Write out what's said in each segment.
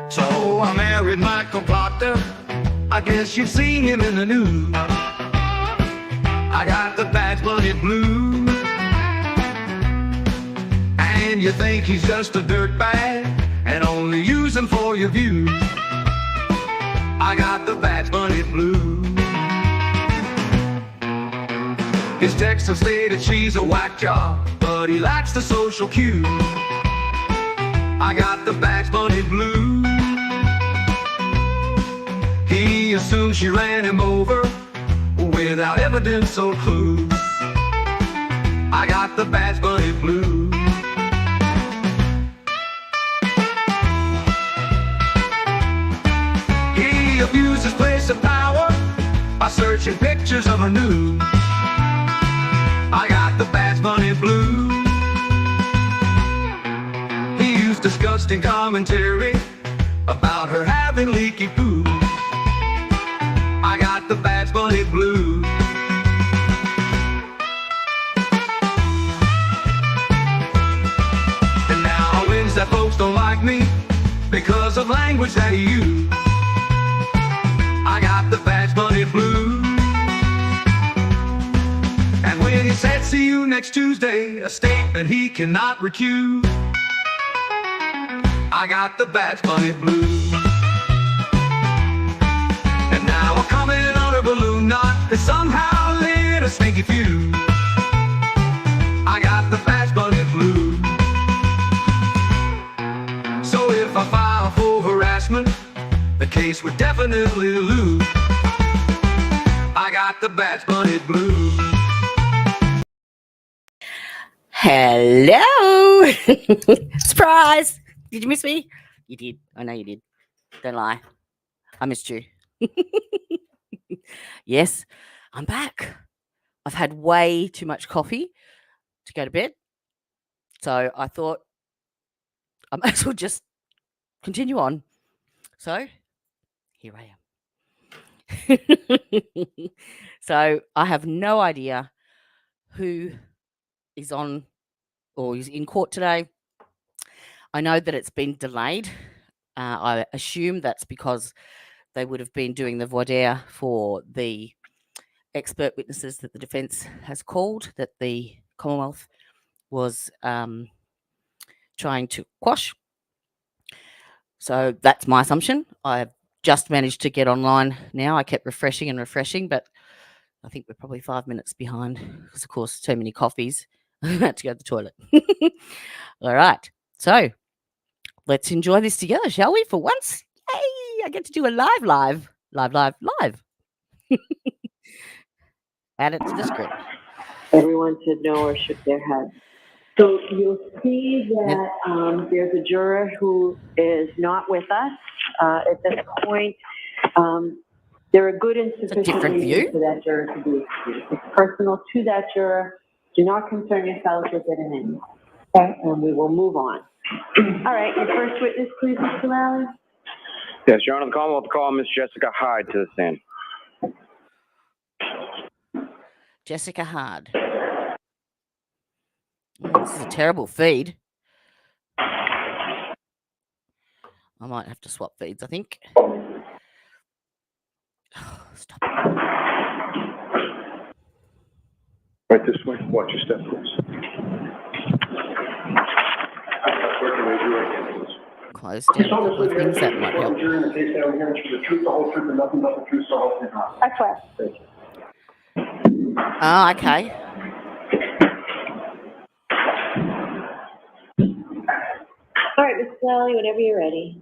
So I married Michael Proctor. I guess you've seen him in the news. I got the bad-blooded blues. And you think he's just a dirtbag and only use him for your views. I got the bad-blooded blues. His Texas stated she's a whack job, but he lacks the social cues. I got the bad-blooded blues. He assumed she ran him over without evidence or clues. I got the bad-blooded blues. He abused his place of power by searching pictures of a nude. I got the bad-blooded blues. He used disgusting commentary about her having leaky poo. I got the bad-blooded blues. And now wins that folks don't like me because of language that he used. I got the bad-blooded blues. And when he said see you next Tuesday, a statement he cannot recuse, I got the bad-blooded blues. And now I'm coming on a balloon knot that somehow lit a stinky fuse. I got the bad-blooded blues. So if I file for harassment, the case would definitely lose. I got the bad-blooded blues. Hello! Surprise! Did you miss me? You did. I know you did. Don't lie. I missed you. Yes, I'm back. I've had way too much coffee to go to bed. So I thought I might as well just continue on. So here I am. So I have no idea who is on or is in court today. I know that it's been delayed. I assume that's because they would have been doing the voir dire for the expert witnesses that the defence has called, that the Commonwealth was trying to quash. So that's my assumption. I've just managed to get online now. I kept refreshing and refreshing, but I think we're probably 5 minutes behind because, of course, too many coffees. I had to go to the toilet. All right. So let's enjoy this together, shall we? For once, yay! I get to do a live. Add it to the script. Everyone should know or shook their head. So you'll see that there's a juror who is not with us at this point. There are good and sufficient reasons for that juror to be excused. It's personal to that juror. Do not concern yourselves with it in any way. Okay, and we will move on. All right, your first witness, please, Mr. Lally. Yes, Your Honor, the Commonwealth call Miss Jessica Hyde to the stand. Jessica Hyde. This is a terrible feed. I might have to swap feeds, I think. Oh, stop it. Right this way. Watch your step, please. Close down a couple of things that might help. That's right. Oh, okay. All right, Mr. Lally, whenever you're ready.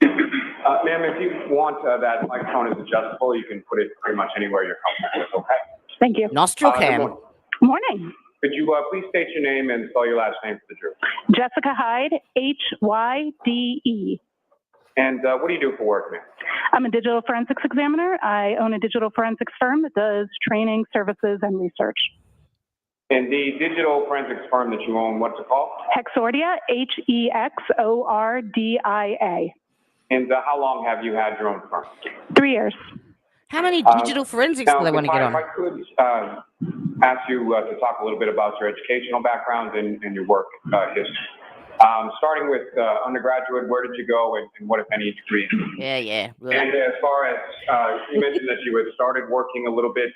Ma'am, if you want that microphone is adjustable, you can put it pretty much anywhere you're comfortable with, okay? Thank you. Nostril cam. Morning. Could you please state your name and spell your last name for the jury? Jessica Hyde, Hyde. And what do you do for work, ma'am? I'm a digital forensics examiner. I own a digital forensics firm that does training, services, and research. And the digital forensics firm that you own, what's it called? Hexordia, Hexordia. And how long have you had your own firm? 3 years. How many digital forensics do they want to get on? If I could ask you to talk a little bit about your educational background and your work history. Starting with undergraduate, where did you go and what, if any, degree? Yeah. And as far as, you mentioned that you had started working a little bit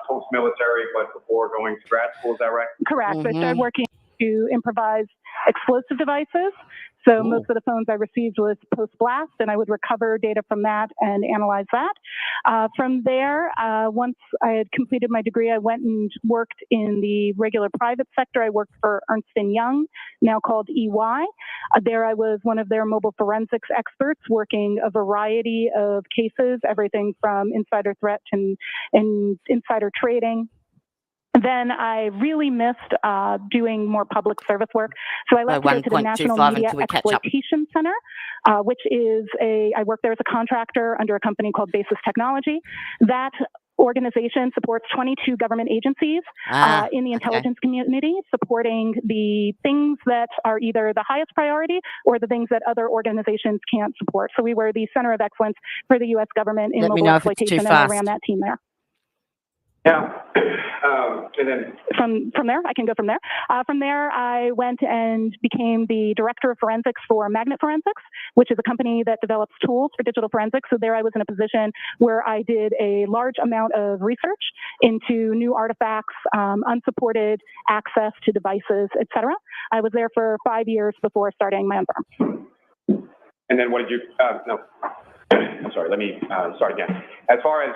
post-military, but before going to grad school, is that right? Correct. I Mhm. started working to improvise explosive devices. So most of the phones I received was post-blast, and I would recover data from that and analyze that. From there, once I had completed my degree, I went and worked in the regular private sector. I worked for Ernst & Young, now called EY. There I was one of their mobile forensics experts, working a variety of cases, everything from insider threat and insider trading. Then I really missed doing more public service work. So I left to go to the National 1.25 Media until we catch up. Exploitation Center, which is I work there as a contractor under a company called Basis Technology. That organization supports 22 government agencies in the intelligence community, supporting the things that are either the highest priority or the things that other organizations can't support. So we were the center of excellence for the U.S. government in Let me mobile know if it's too exploitation, and I fast. ran that team there. Yeah. And then From there, I can go from there. From there, I went and became the director of forensics for Magnet Forensics, which is a company that develops tools for digital forensics. So there I was in a position where I did a large amount of research into new artifacts, unsupported access to devices, et cetera. I was there for 5 years before starting my own firm. And then what did you, no, I'm sorry, let me start again. As far as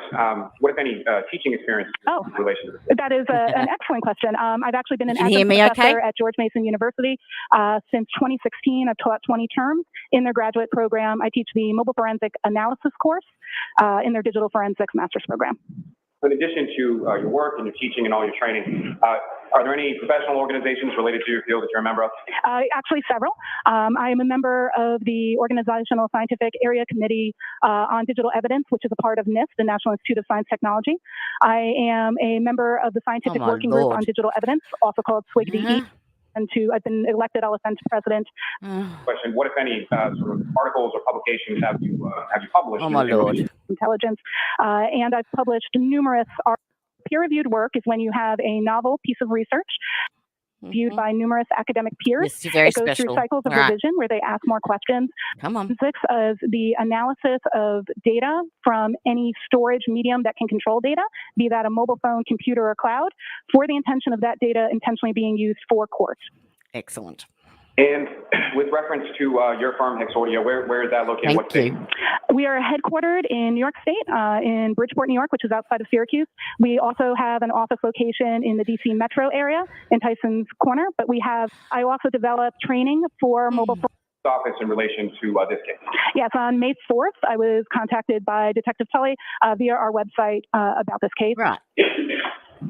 what, if any, teaching experience in relation to this? That is an excellent question. I've actually been an Can you hear active me professor okay? at George Mason University since 2016. I've taught 20 terms in their graduate program. I teach the mobile forensic analysis course in their digital forensics master's program. In addition to your work and your teaching and all your training, are there any professional organizations related to your field that you're a member of? Actually, several. I am a member of the Organizational Scientific Area Committee on Digital Evidence, which is a part of NIST, the National Institute of Science Technology. I am a member of the Scientific my Working Group Lord. on Digital Evidence, also called SWIG-DE. And I've been elected LSN president. Question: what, if any, sort of articles or publications have you published? Oh my Lord. Intelligence, and I've published numerous peer-reviewed work. Is when you have a novel piece of research viewed by numerous academic peers. Yes, you're very It goes special. through cycles of All right. revision where they ask more questions. Come on. Physics is the analysis of data from any storage medium that can control data, be that a mobile phone, computer, or cloud, for the intention of that data intentionally being used for court. Excellent. And with reference to your firm, Hex Audio, where is that located? What Thank state? you. We are headquartered in New York State, in Bridgeport, New York, which is outside of Syracuse. We also have an office location in the DC metro area in Tyson's Corner, but I also developed training for mobile Office in relation to this case. Yes, on May 4th, I was contacted by Detective Tully via our website about this case. Right.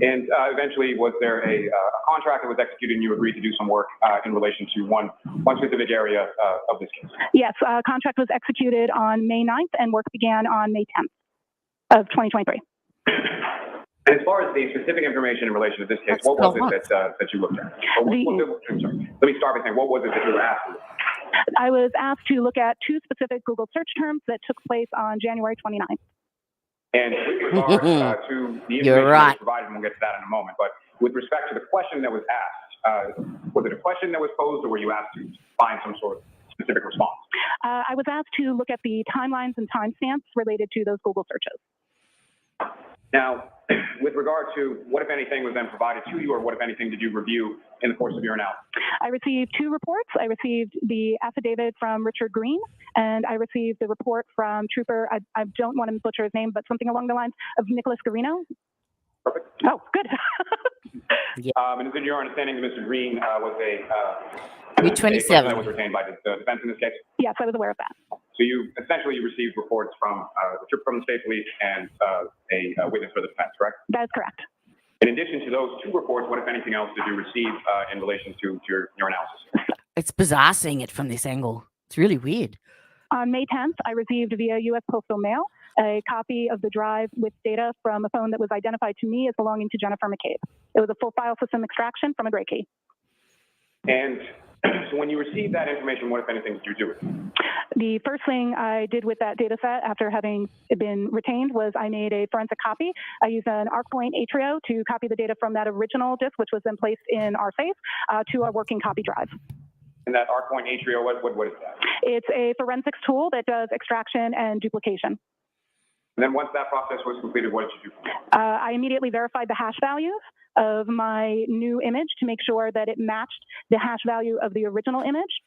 And eventually, was there a contract that was executed and you agreed to do some work in relation to one specific area of this case? Yes, contract was executed on May 9th and work began on May 10th of 2023. And as far as the specific information in relation to this case, what was it that you looked at? I'm sorry. Let me start by saying, what was it that you were asked? I was asked to look at 2 specific Google search terms that took place on January 29th. And with regard to the information that was provided, and we'll get to that in a moment, but with respect to the question that was asked, was it a question that was posed, or were you asked to find some sort of specific response? I was asked to look at the timelines and timestamps related to those Google searches. Now, with regard to what, if anything, was then provided to you, or what, if anything, did you review in the course of your analysis? I received 2 reports. I received the affidavit from Richard Green, and I received the report from Trooper, I don't want to butcher his name, but something along the lines of Nicholas Garino. Perfect. Oh, good. And is it your understanding that Mr. Green was a U-27 that was retained by the defense in this case? Yes, I was aware of that. So you essentially received reports from the state police and a witness for the defense, correct? That is correct. In addition to those 2 reports, what, if anything else, did you receive in relation to your analysis? It's bizarre seeing it from this angle. It's really weird. On May 10th, I received via U.S. Postal Mail a copy of the drive with data from a phone that was identified to me as belonging to Jennifer McCabe. It was a full file system extraction from a gray key. And so when you received that information, what, if anything, did you do with it? The first thing I did with that data set after having it been retained was I made a forensic copy. I used an ArcPoint Atrio to copy the data from that original disk, which was then placed in our safe, to our working copy drive. And that ArcPoint Atrio, what is that? It's a forensics tool that does extraction and duplication. And then once that process was completed, what did you do? I immediately verified the hash values of my new image to make sure that it matched the hash value of the original image.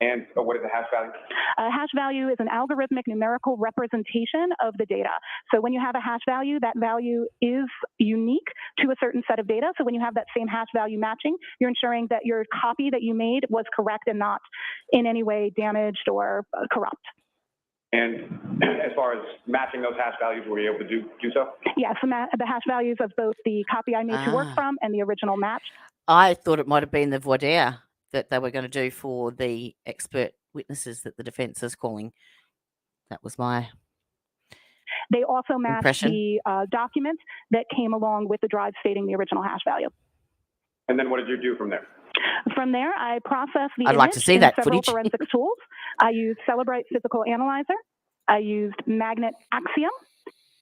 And what is the hash value? Hash value is an algorithmic numerical representation of the data. So when you have a hash value, that value is unique to a certain set of data. So when you have that same hash value matching, you're ensuring that your copy that you made was correct and not in any way damaged or corrupt. And as far as matching those hash values, were you able to do so? Yes, the hash values of both the copy I made to work from and the original match. I thought it might have been the voir dire that they were going to do for the expert witnesses that the defence is calling. That was my They also matched impression. the document that came along with the drive stating the original hash value. And then what did you do from there? From there, I processed the I'd image like to see in that several footage. forensics tools. I used Celebrite Physical Analyzer. I used Magnet Axiom.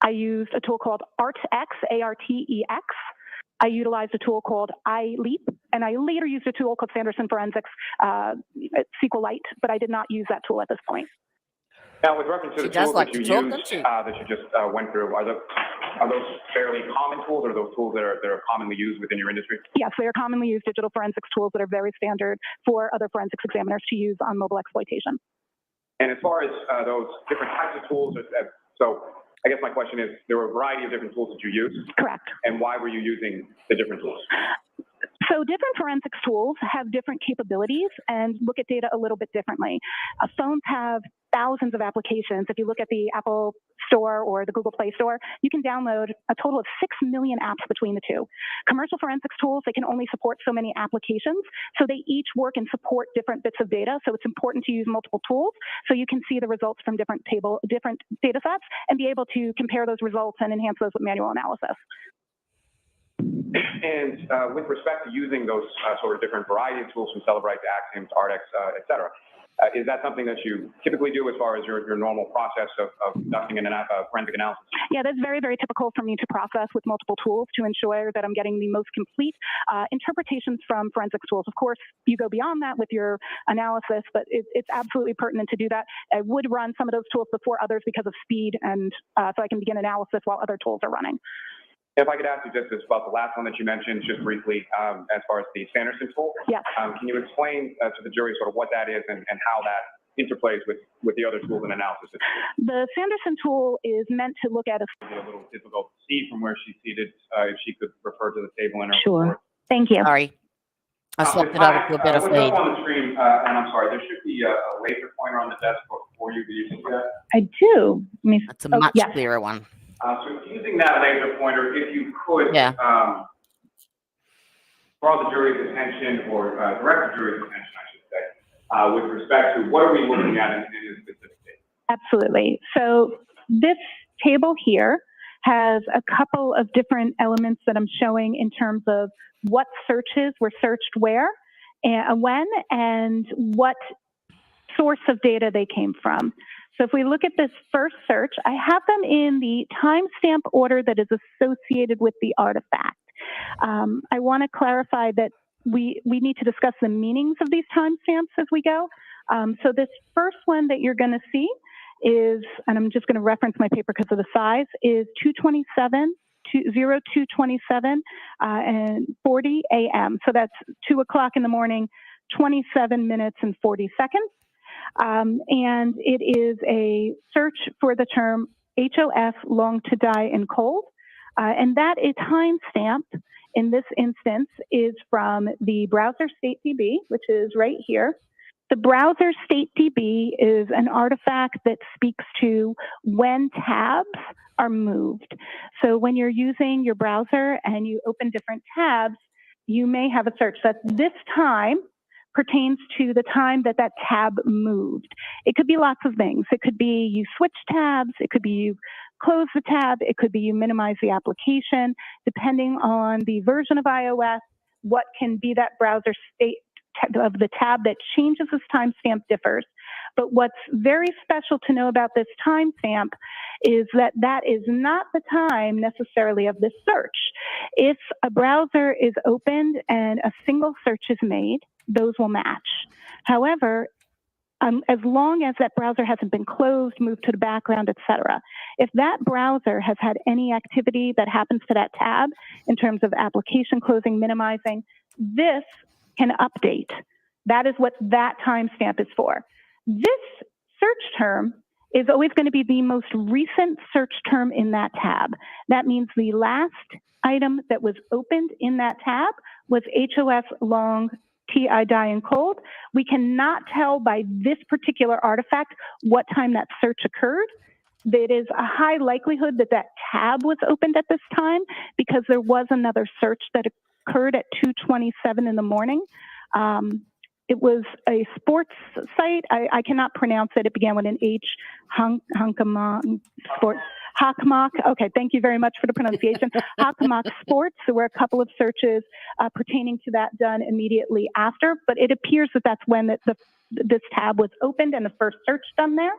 I used a tool called ArtX, A-R-T-E-X. I utilized a tool called iLeap, and I later used a tool called Sanderson Forensics SQLite, but I did not use that tool at this point. Now, with reference to the tools that you just went through, are those fairly common tools, or are those tools that are commonly used within your industry? Yes, they are commonly used digital forensics tools that are very standard for other forensics examiners to use on mobile exploitation. And as far as those different types of tools, so I guess my question is, there were a variety of different tools that you used. Correct. And why were you using the different tools? So different forensics tools have different capabilities and look at data a little bit differently. Phones have thousands of applications. If you look at the Apple Store or the Google Play Store, you can download a total of 6 million apps between the two. Commercial forensics tools, they can only support so many applications, so they each work and support different bits of data. So it's important to use multiple tools so you can see the results from different data sets and be able to compare those results and enhance those with manual analysis. And with respect to using those sort of different variety of tools from Celebrite to Axiom to ArtX, et cetera, is that something that you typically do as far as your normal process of conducting a forensic analysis? Yeah, that's very, very typical for me to process with multiple tools to ensure that I'm getting the most complete interpretations from forensics tools. Of course, you go beyond that with your analysis, but it's absolutely pertinent to do that. I would run some of those tools before others because of speed, and so I can begin analysis while other tools are running. If I could ask you just about the last one that you mentioned, just briefly, as far as the Sanderson tool. Yes. Can you explain to the jury sort of what that is and how that interplays with the other tools and analysis? The Sanderson tool is meant to look at a little difficult to see from where she's seated. If she could refer to the table in her Sure. report. Thank you. Sorry. I swapped it over to a better what's feed. up on the screen, and I'm sorry, there should be a laser pointer on the desk for you. Do you see that? I do. That's a much clearer one. So using that laser pointer, if you could draw the jury's attention, or direct the jury's attention, I should say, with respect to what are we looking at in this specific case? Absolutely. So this table here has a couple of different elements that I'm showing in terms of what searches were searched where, and when, and what source of data they came from. So if we look at this first search, I have them in the timestamp order that is associated with the artifact. I want to clarify that we need to discuss the meanings of these timestamps as we go. So this first one that you're going to see is, and I'm just going to reference my paper because of the size, is 0227 and 40 a.m. So that's 2 o'clock in the morning, 27 minutes and 40 seconds. And it is a search for the term HOF, long to die in cold. And that is timestamp in this instance is from the browser state DB, which is right here. The browser state DB is an artifact that speaks to when tabs are moved. So when you're using your browser and you open different tabs, you may have a search that this time pertains to the time that that tab moved. It could be lots of things. It could be you switch tabs. It could be you close the tab. It could be you minimize the application. Depending on the version of iOS, what can be that browser state of the tab that changes this timestamp differs. But what's very special to know about this timestamp is that that is not the time necessarily of this search. If a browser is opened and a single search is made, those will match. However, as long as that browser hasn't been closed, moved to the background, etc. If that browser has had any activity that happens to that tab in terms of application closing, minimizing, this can update. That is what that timestamp is for. This search term is always going to be the most recent search term in that tab. That means the last item that was opened in that tab was HOS long TI die and cold. We cannot tell by this particular artifact what time that search occurred. It is a high likelihood that that tab was opened at this time because there was another search that occurred at 2:27 in the morning. It was a sports site. I cannot pronounce it. It began with an H. Hockomock. Okay, thank you very much for the pronunciation. Hockomock Sports. There were a couple of searches pertaining to that done immediately after, but it appears that that's when this tab was opened and the first search done there.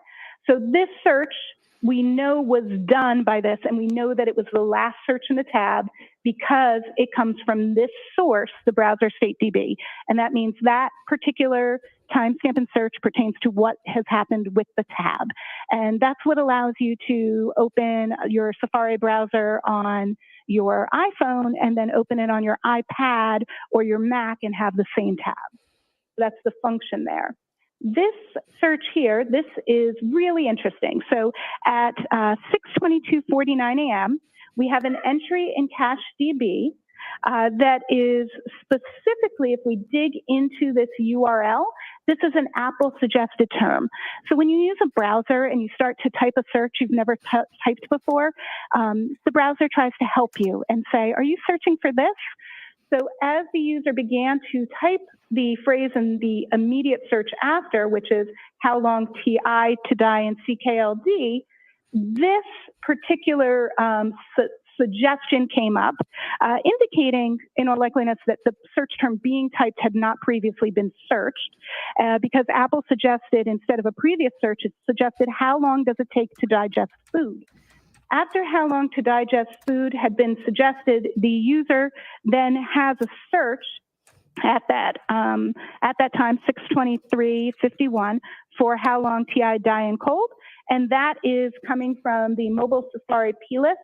So this search, we know was done by this, and we know that it was the last search in the tab because it comes from this source, the browser state DB. And that means that particular timestamp and search pertains to what has happened with the tab. And that's what allows you to open your Safari browser on your iPhone and then open it on your iPad or your Mac and have the same tab. That's the function there. This search here, this is really interesting. So at 6:22:49 a.m., we have an entry in CacheDB that is specifically, if we dig into this URL, this is an Apple suggested term. So when you use a browser and you start to type a search you've never typed before, the browser tries to help you and say, are you searching for this? So as the user began to type the phrase in the immediate search after, which is how long TI to die in CKLD, this particular suggestion came up, indicating in all likeliness that the search term being typed had not previously been searched, because Apple suggested, instead of a previous search, it suggested how long does it take to digest food. After how long to digest food had been suggested, the user then has a search at that time, 6:23:51, for how long TI die and cold, and that is coming from the mobile Safari plist,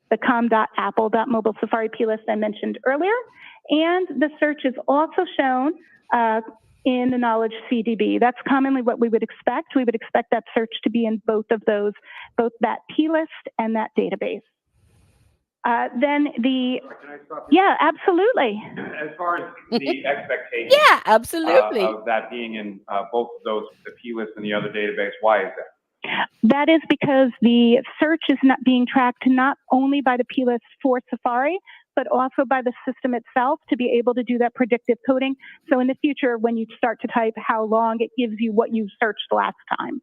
the com.apple.mobile Safari plist I mentioned earlier, and the search is also shown in the knowledge CDB. That's commonly what we would expect. We would expect that search to be in both of those, both that plist and that database. Then the, yeah, absolutely. As far as the expectation Yeah, absolutely. of that being in both of those, the plist and the other database, why is that? That is because the search is not being tracked not only by the plist for Safari, but also by the system itself to be able to do that predictive coding. So in the future, when you start to type how long, it gives you what you searched last time.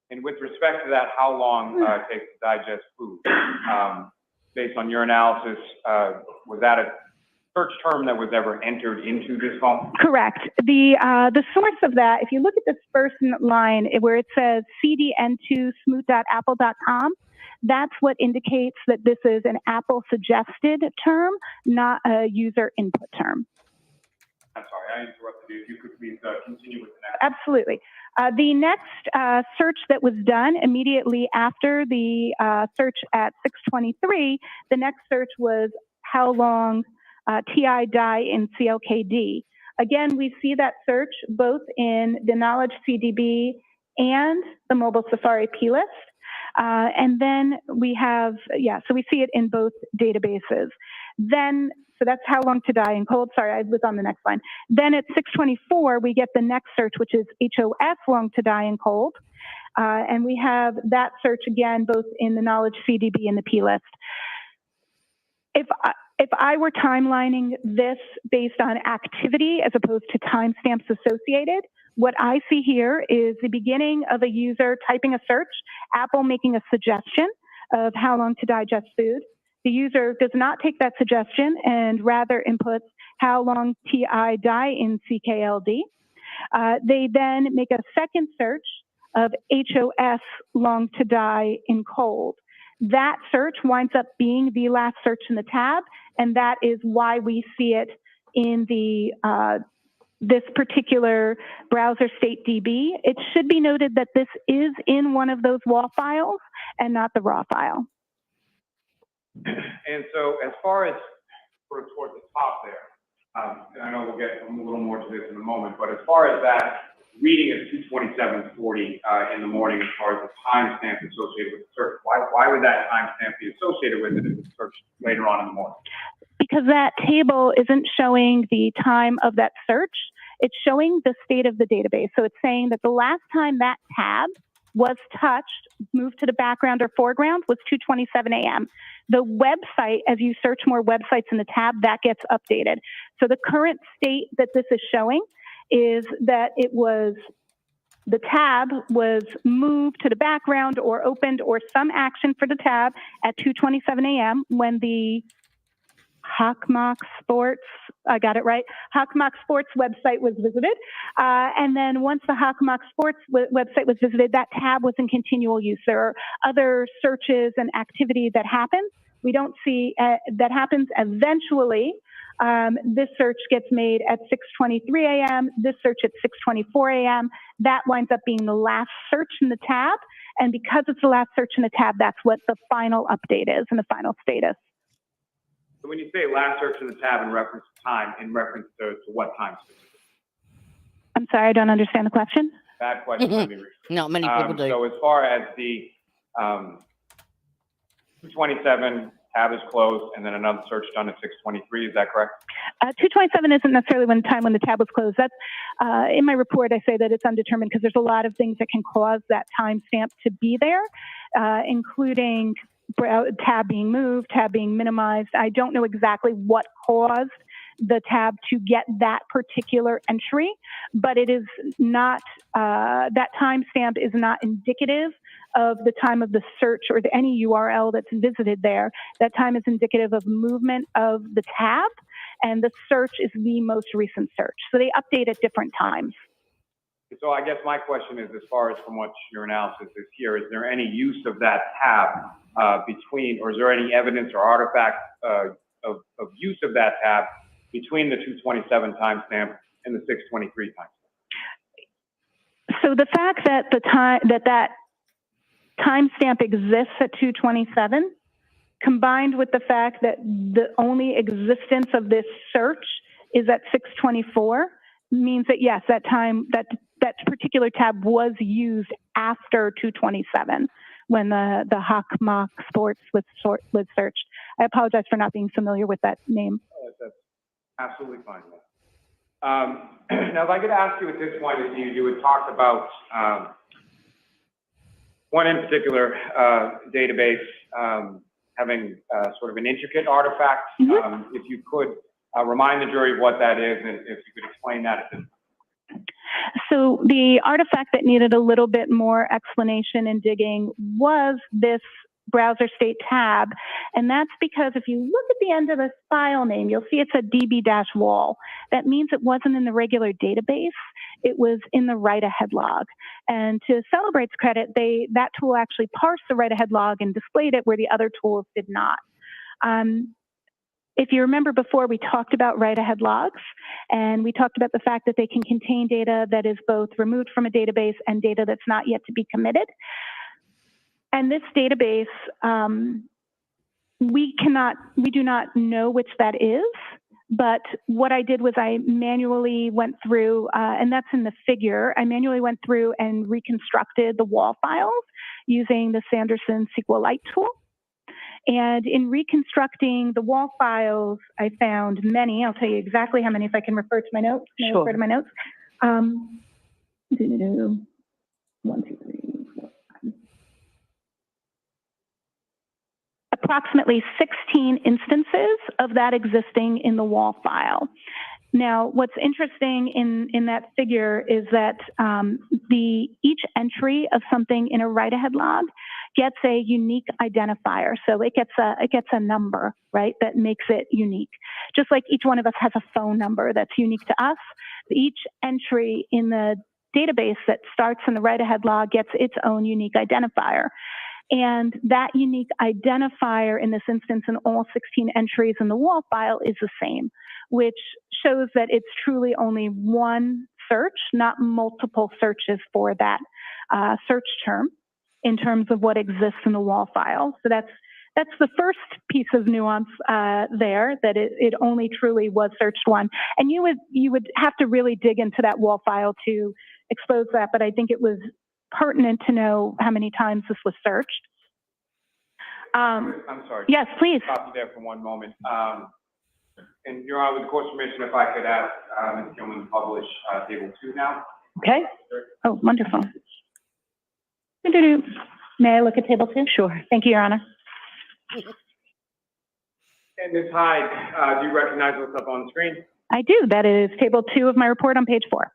And with respect to that, how long it takes to digest food? Based on your analysis, was that a search term that was ever entered into this column? Correct. The source of that, if you look at this first line where it says cdn2smooth.apple.com, that's what indicates that this is an Apple suggested term, not a user input term. I'm sorry, I interrupted you. If you could please continue with the next. Absolutely. The next search that was done immediately after the search at 6:23, the next search was how long TI die in CLKD. Again, we see that search both in the Knowledge CDB and the mobile Safari plist. And then we have, so we see it in both databases. Then, so that's how long to die in cold. Sorry, I was on the next line. Then at 6:24, we get the next search, which is HOS long to die in cold. And we have that search again, both in the Knowledge CDB and the plist. If I were timelining this based on activity as opposed to timestamps associated, what I see here is the beginning of a user typing a search, Apple making a suggestion of how long to digest food. The user does not take that suggestion and rather inputs how long TI die in CKLD. They then make a second search of HOS long to die in cold. That search winds up being the last search in the tab, and that is why we see it in the this particular browser state DB. It should be noted that this is in one of those WAL files and not the raw file. And so as far as sort of towards the top there, and I know we'll get a little more to this in a moment, but as far as that reading of 2:27:40 in the morning, as far as the timestamp associated with the search, why would that timestamp be associated with it if it's searched later on in the morning? Because that table isn't showing the time of that search. It's showing the state of the database. So it's saying that the last time that tab was touched, moved to the background or foreground, was 2:27 a.m. The website, as you search more websites in the tab, that gets updated. So the current state that this is showing is that the tab was moved to the background or opened or some action for the tab at 2:27 a.m. when the Hawkmock Sports, I got it right, Hawkmock Sports website was visited. And then once the Hawkmock Sports website was visited, that tab was in continual use. There are other searches and activity that happens. We don't see, that happens eventually. This search gets made at 6:23 a.m., this search at 6:24 a.m. That winds up being the last search in the tab. And because it's the last search in the tab, that's what the final update is and the final status. So when you say last search in the tab in reference to time, in reference to what time specifically? I'm sorry, I don't understand the question. Bad question. Let me rephrase. Not many people do. So as far as the 2:27 tab is closed and then another search done at 6:23, is that correct? 2:27 isn't necessarily when the tab was closed. That's in my report. I say that it's undetermined because there's a lot of things that can cause that timestamp to be there, including tab being moved, tab being minimized. I don't know exactly what caused the tab to get that particular entry, but it is not, that timestamp is not indicative of the time of the search or any URL that's visited there. That time is indicative of movement of the tab, and the search is the most recent search. So they update at different times. So I guess my question is, as far as from what your analysis is here, is there any use of that tab between, or is there any evidence or artifact of use of that tab between the 2:27 timestamp and the 6:23 timestamp? So the fact that that timestamp exists at 2:27, combined with the fact that the only existence of this search is at 6:24, means that yes, that particular tab was used after 2:27 when the Hawkmock Sports was searched. I apologize for not being familiar with that name. That's absolutely fine. Now, if I could ask you at this point, as you had talked about one in particular database having sort of an intricate artifact. Mm-hmm. If you could remind the jury of what that is, and if you could explain that at this point. So the artifact that needed a little bit more explanation and digging was this browser state tab. And that's because if you look at the end of the file name, you'll see it's a db-wall. That means it wasn't in the regular database. It was in the write-ahead log. And to Celebrate's credit, that tool actually parsed the write-ahead log and displayed it where the other tools did not. If you remember before, we talked about write-ahead logs, and we talked about the fact that they can contain data that is both removed from a database and data that's not yet to be committed. And this database, we do not know which that is, but what I did was I manually went through, and that's in the figure, I manually went through and reconstructed the WAL files using the Sanderson SQLite tool. And in reconstructing the WAL files, I found many. I'll tell you exactly how many if I can refer to my notes. Can I refer to my notes? 1, 2, 3, 4, 5. Approximately 16 instances of that existing in the WAL file. Now, what's interesting in that figure is that each entry of something in a write-ahead log gets a unique identifier. So it gets a number, right, that makes it unique. Just like each one of us has a phone number that's unique to us, each entry in the database that starts in the write-ahead log gets its own unique identifier. And that unique identifier in this instance in all 16 entries in the wall file is the same, which shows that it's truly only one search, not multiple searches for that search term in terms of what exists in the wall file. So that's the first piece of nuance there, that it only truly was searched one. And you would have to really dig into that wall file to expose that, but I think it was pertinent to know how many times this was searched. I'm sorry. Yes, please. Stop you there for one moment. And Your Honor, with the court's permission, if I could ask Ms. Gilman to publish Table 2 now. Okay. Oh, wonderful. May I look at Table 2? Sure. Thank you, Your Honor. And Ms. Hyde, do you recognize what's up on the screen? I do. That is Table 2 of my report on page 4.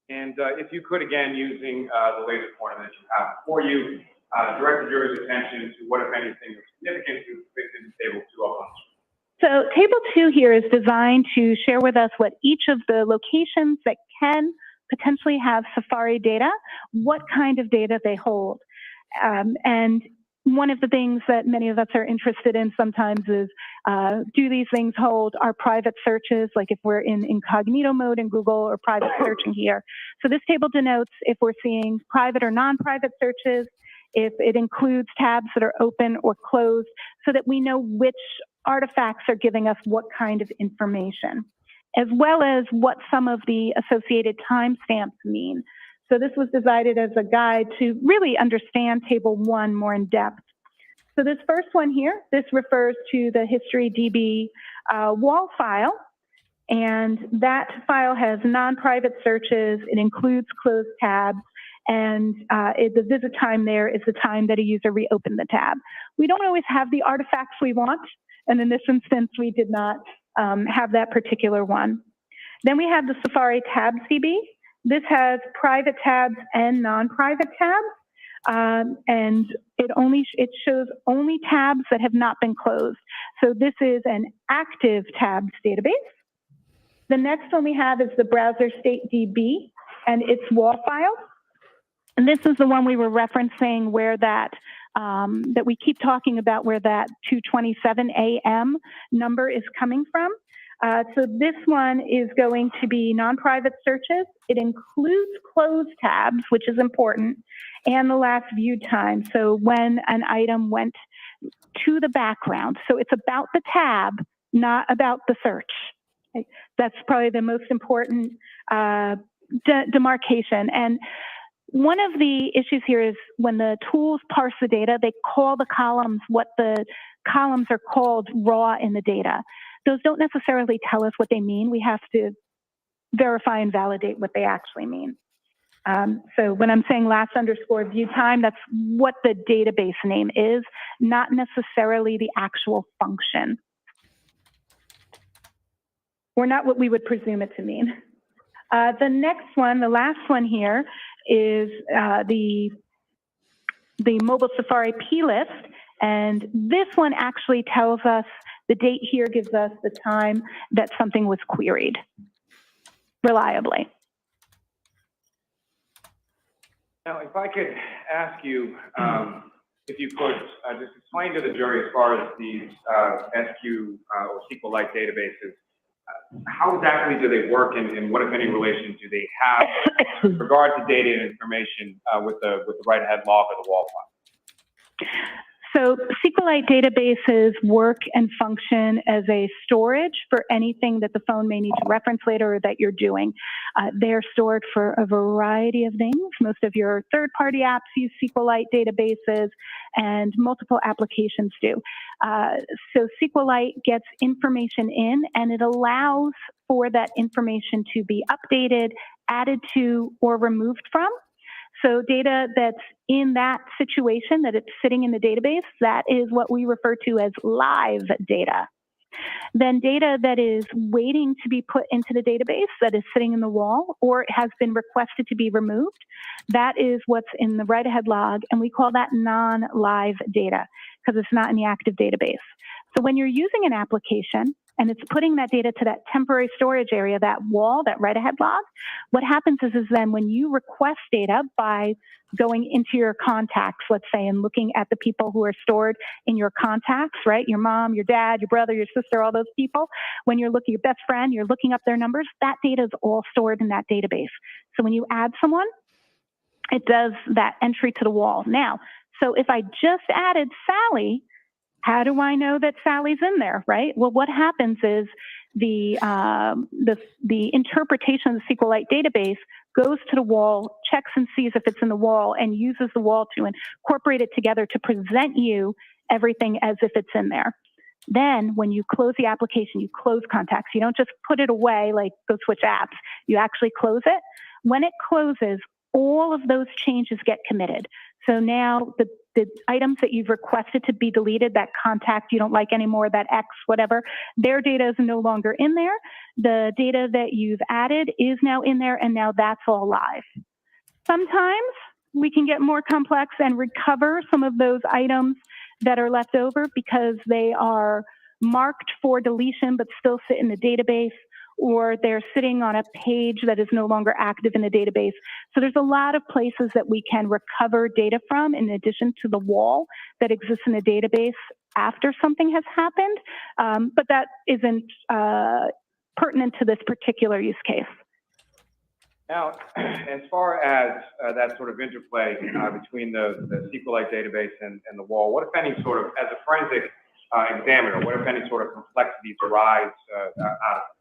And if you could, again, using the laser pointer that you have before you, direct the jury's attention to what, if anything, is significant to depicted in Table 2 up on the screen. So Table 2 here is designed to share with us what each of the locations that can potentially have Safari data, what kind of data they hold. And one of the things that many of us are interested in sometimes is, do these things hold our private searches, like if we're in incognito mode in Google or private searching here. So this table denotes if we're seeing private or non-private searches, if it includes tabs that are open or closed, so that we know which artifacts are giving us what kind of information, as well as what some of the associated timestamps mean. So this was designed as a guide to really understand Table 1 more in depth. So this first one here, this refers to the History DB wall file. And that file has non-private searches. It includes closed tabs. And the visit time there is the time that a user reopened the tab. We don't always have the artifacts we want. And in this instance, we did not have that particular one. Then we have the Safari Tabs DB. This has private tabs and non-private tabs, and it shows only tabs that have not been closed. So this is an active tabs database. The next one we have is the Browser State DB and its wall file. And this is the one we were referencing where that we keep talking about, where that 2:27 a.m. number is coming from. So this one is going to be non-private searches. It includes closed tabs, which is important, and the last view time. So when an item went to the background. So it's about the tab, not about the search. Okay? That's probably the most important demarcation. And one of the issues here is when the tools parse the data, they call the columns what the columns are called raw in the data. Those don't necessarily tell us what they mean. We have to verify and validate what they actually mean. So when I'm saying last underscore view time, that's what the database name is, not necessarily the actual function, or not what we would presume it to mean. The next one, the last one here, is the mobile Safari plist. And this one actually tells us, the date here gives us the time that something was queried reliably. Now, if I could ask you, if you could just explain to the jury as far as these SQ or SQLite databases, how exactly do they work, and what, if any, relation do they have with regard to data and information with the write-ahead log or the wall file? So SQLite databases work and function as a storage for anything that the phone may need to reference later or that you're doing. They're stored for a variety of things. Most of your third-party apps use SQLite databases, and multiple applications do. So SQLite gets information in, and it allows for that information to be updated, added to, or removed from. So data that's in that situation, that it's sitting in the database, that is what we refer to as live data. Then data that is waiting to be put into the database, that is sitting in the wall, or has been requested to be removed, that is what's in the write-ahead log, and we call that non-live data because it's not in the active database. So when you're using an application, and it's putting that data to that temporary storage area, that wall, that write-ahead log, what happens is then when you request data by going into your contacts, let's say, and looking at the people who are stored in your contacts, right? Your mom, your dad, your brother, your sister, all those people. When you're looking, your best friend, you're looking up their numbers, that data is all stored in that database. So when you add someone, it does that entry to the wall. Now, so if I just added Sally, how do I know that Sally's in there, right? Well, what happens is the interpretation of the SQLite database goes to the wall, checks and sees if it's in the wall, and uses the wall to incorporate it together to present you everything as if it's in there. Then when you close the application, you close contacts. You don't just put it away like go switch apps. You actually close it. When it closes, all of those changes get committed. So now the items that you've requested to be deleted, that contact you don't like anymore, that X, whatever, their data is no longer in there. The data that you've added is now in there, and now that's all live. Sometimes we can get more complex and recover some of those items that are left over because they are marked for deletion but still sit in the database, or they're sitting on a page that is no longer active in the database. So there's a lot of places that we can recover data from in addition to the wall that exists in the database after something has happened, but that isn't pertinent to this particular use case. Now, as far as that sort of interplay between the SQLite database and the wall, what, if any, sort of, as a forensic examiner, what, if any, sort of complexities arise out of it?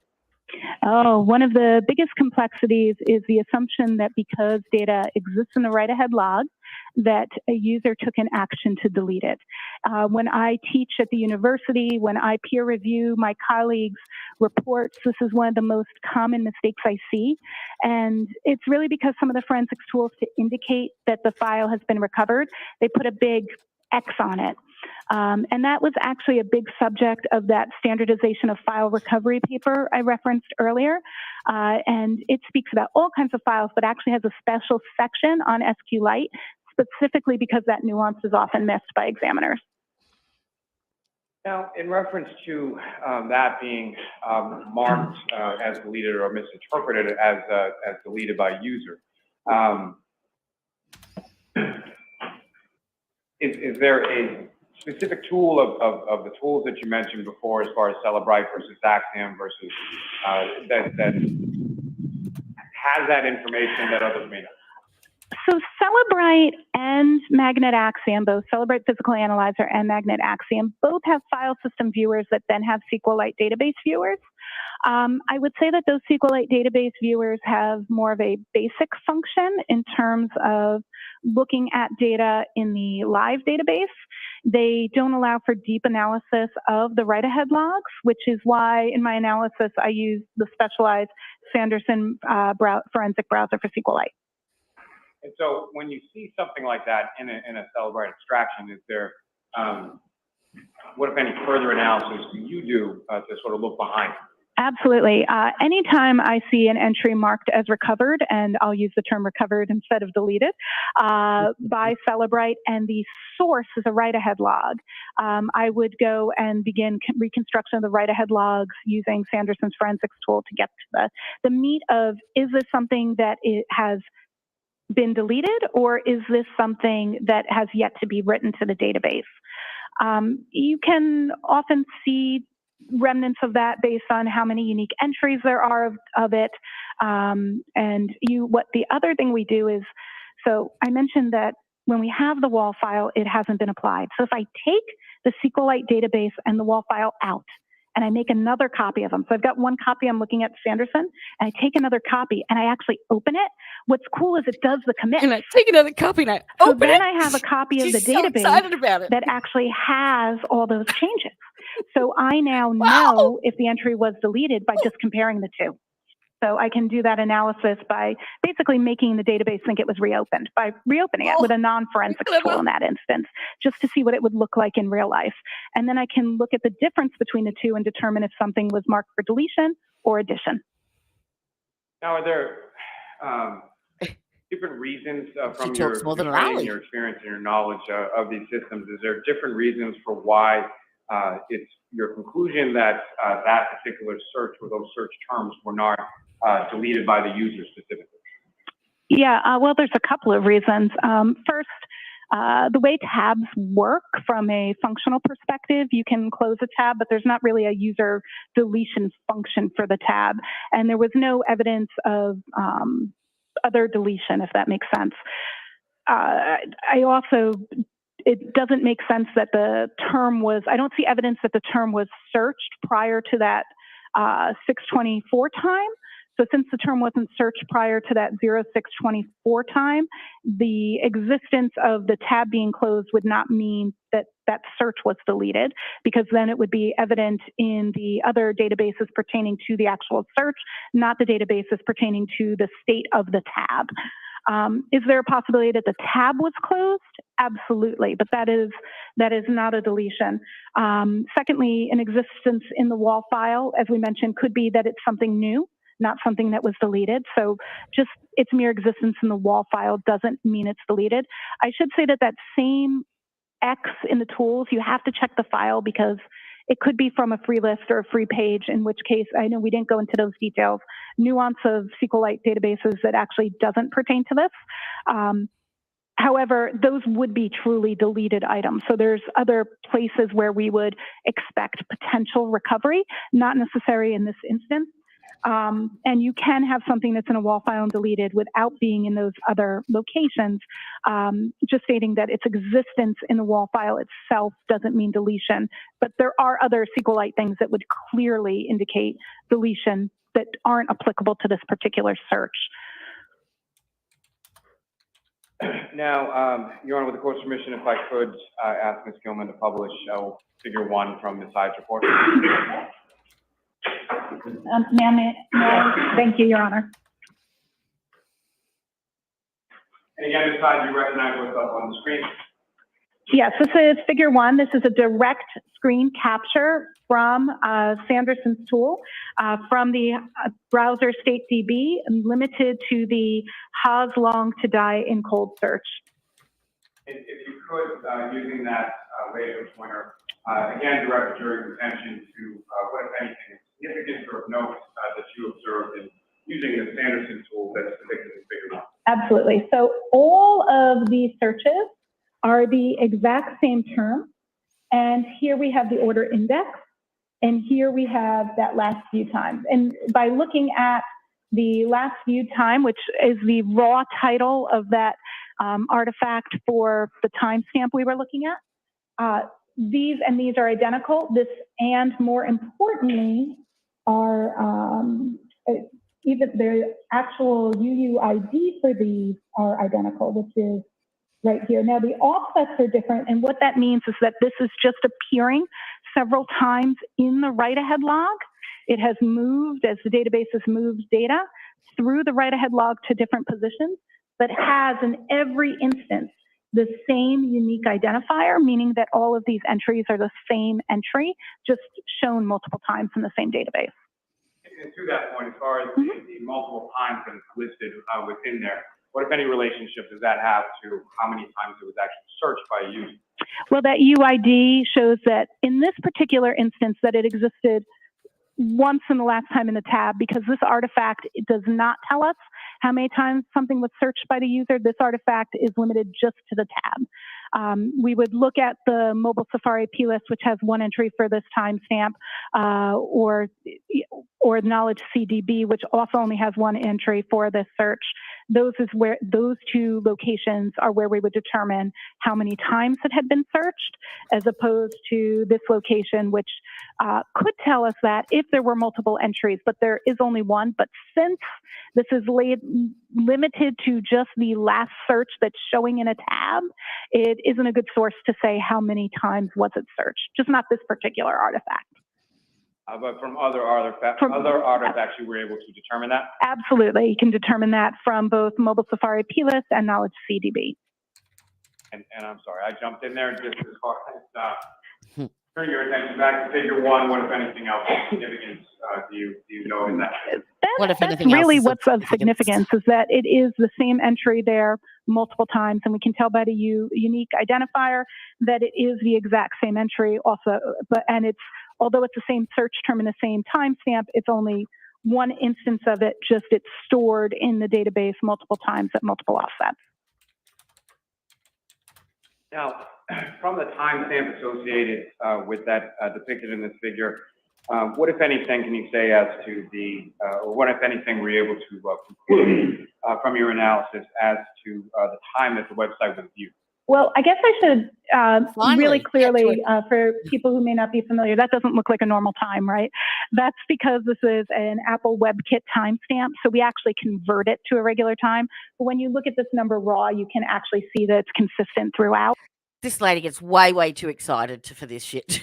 Oh, one of the biggest complexities is the assumption that because data exists in the write-ahead log, that a user took an action to delete it. When I teach at the university, when I peer review my colleagues' reports, this is one of the most common mistakes I see. And it's really because some of the forensics tools to indicate that the file has been recovered, they put a big X on it. And that was actually a big subject of that standardization of file recovery paper I referenced earlier. And it speaks about all kinds of files, but actually has a special section on SQLite, specifically because that nuance is often missed by examiners. Now, in reference to that being marked as deleted or misinterpreted as deleted by a user, is there a specific tool of the tools that you mentioned before, as far as Cellebrite versus Axiom versus that has that information that others may not? So Cellebrite and Magnet Axiom, both Cellebrite Physical Analyzer and Magnet Axiom, both have file system viewers that then have SQLite database viewers. I would say that those SQLite database viewers have more of a basic function in terms of looking at data in the live database. They don't allow for deep analysis of the write-ahead logs, which is why in my analysis I use the specialized Sanderson forensic browser for SQLite. And so when you see something like that in a Cellebrite extraction, is there, what, if any, further analysis do you do to sort of look behind it? Absolutely. Anytime I see an entry marked as recovered, and I'll use the term recovered instead of deleted, by Cellebrite, and the source is a write-ahead log, I would go and begin reconstruction of the write-ahead logs using Sanderson's forensics tool to get to the meat of, is this something that it has been deleted, or is this something that has yet to be written to the database? You can often see remnants of that based on how many unique entries there are of it. And what the other thing we do is, so I mentioned that when we have the wall file, it hasn't been applied. So if I take the SQLite database and the wall file out, and I make another copy of them. So I've got one copy I'm looking at Sanderson, and I take another copy and I actually open it. What's cool is it does the commit. And I take another copy and so then I have a copy of the database about it. that actually has all those changes. So I now know if the entry was deleted by just comparing the two. So I can do that analysis by basically making the database think it was reopened, by reopening it with a non-forensic tool in that instance, just to see what it would look like in real life. And then I can look at the difference between the two and determine if something was marked for deletion or addition. Now, are there different reasons from your training, your experience, and your knowledge of these systems? Is there different reasons for why it's your conclusion that that particular search or those search terms were not deleted by the user specifically. Yeah, well, there's a couple of reasons. First, the way tabs work from a functional perspective, you can close a tab, but there's not really a user deletion function for the tab. And there was no evidence of other deletion, if that makes sense. It doesn't make sense that the term was, I don't see evidence that the term was searched prior to that 624 time. So since the term wasn't searched prior to that 0624 time, the existence of the tab being closed would not mean that that search was deleted, because then it would be evident in the other databases pertaining to the actual search, not the databases pertaining to the state of the tab. Is there a possibility that the tab was closed? Absolutely, but that is not a deletion. Secondly, an existence in the WAL file, as we mentioned, could be that it's something new, not something that was deleted. So just its mere existence in the WAL file doesn't mean it's deleted. I should say that that same X in the tools, you have to check the file, because it could be from a free list or a free page, in which case, I know we didn't go into those details, nuance of SQLite databases that actually doesn't pertain to this. However, those would be truly deleted items. So there's other places where we would expect potential recovery, not necessary in this instance. And you can have something that's in a WAL file and deleted without being in those other locations. Just stating that its existence in the WAL file itself doesn't mean deletion, but there are other SQLite things that would clearly indicate deletion that aren't applicable to this particular search. Now, Your Honor, with the court's permission, if I could ask Ms. Gilman to publish figure 1 from Ms. Hyde's report. Ma'am, thank you, Your Honor. And again, Ms. Hyde, you recognize what's up on the screen? Yes, this is figure 1. This is a direct screen capture from Sanderson's tool from the browser StateDB, limited to the Haas long to die in cold search. If you could, using that laser pointer, again, direct the jury's attention to what, if anything, is significant or of note that you observed in using the Sanderson tool that's depicted in figure 1. Absolutely. So all of these searches are the exact same term. And here we have the order index. And here we have that last view time. And by looking at the last view time, which is the raw title of that artifact for the timestamp we were looking at, these and these are identical. This, and more importantly, are even the actual UUID for these are identical, which is right here. Now the offsets are different, and what that means is that this is just appearing several times in the write-ahead log. It has moved as the database has moved data through the write-ahead log to different positions, but has in every instance the same unique identifier, meaning that all of these entries are the same entry, just shown multiple times in the same database. And to that point, as far as the multiple times that it's listed within there, what, if any, relationship does that have to how many times it was actually searched by a user? Well, that UID shows that in this particular instance that it existed once in the last time in the tab, because this artifact, it does not tell us how many times something was searched by the user. This artifact is limited just to the tab. We would look at the mobile Safari plist, which has one entry for this timestamp, or knowledge CDB, which also only has one entry for this search. Those two locations are where we would determine how many times it had been searched, as opposed to this location, which could tell us that if there were multiple entries, but there is only one. But since this is limited to just the last search that's showing in a tab, it isn't a good source to say how many times was it searched, just not this particular artifact. But from other artifacts, you were able to determine that? Absolutely. You can determine that from both mobile Safari plist and knowledge CDB. And I'm sorry, I jumped in there just as far as Turn your attention back to figure one. What, if anything, else of significance do you know in that? What, if That's anything, really else what's of significance is that it is the same entry there multiple times, and we can tell by the unique identifier that it is the exact same entry also. And it's, although it's the same search term and the same timestamp, it's only one instance of it, just it's stored in the database multiple times at multiple offsets. Now, from the timestamp associated with that depicted in this figure, what, if anything, can you say as to the, or what, if anything, were you able to conclude from your analysis as to the time that the website was viewed? Well, I guess I should really Finally, clearly, for people who may not be familiar, that doesn't look like a normal time, right? That's because this is an Apple WebKit timestamp, so we actually convert it to a regular time. But when you look at this number raw, you can actually see that it's consistent throughout. This lady gets way too excited for this shit.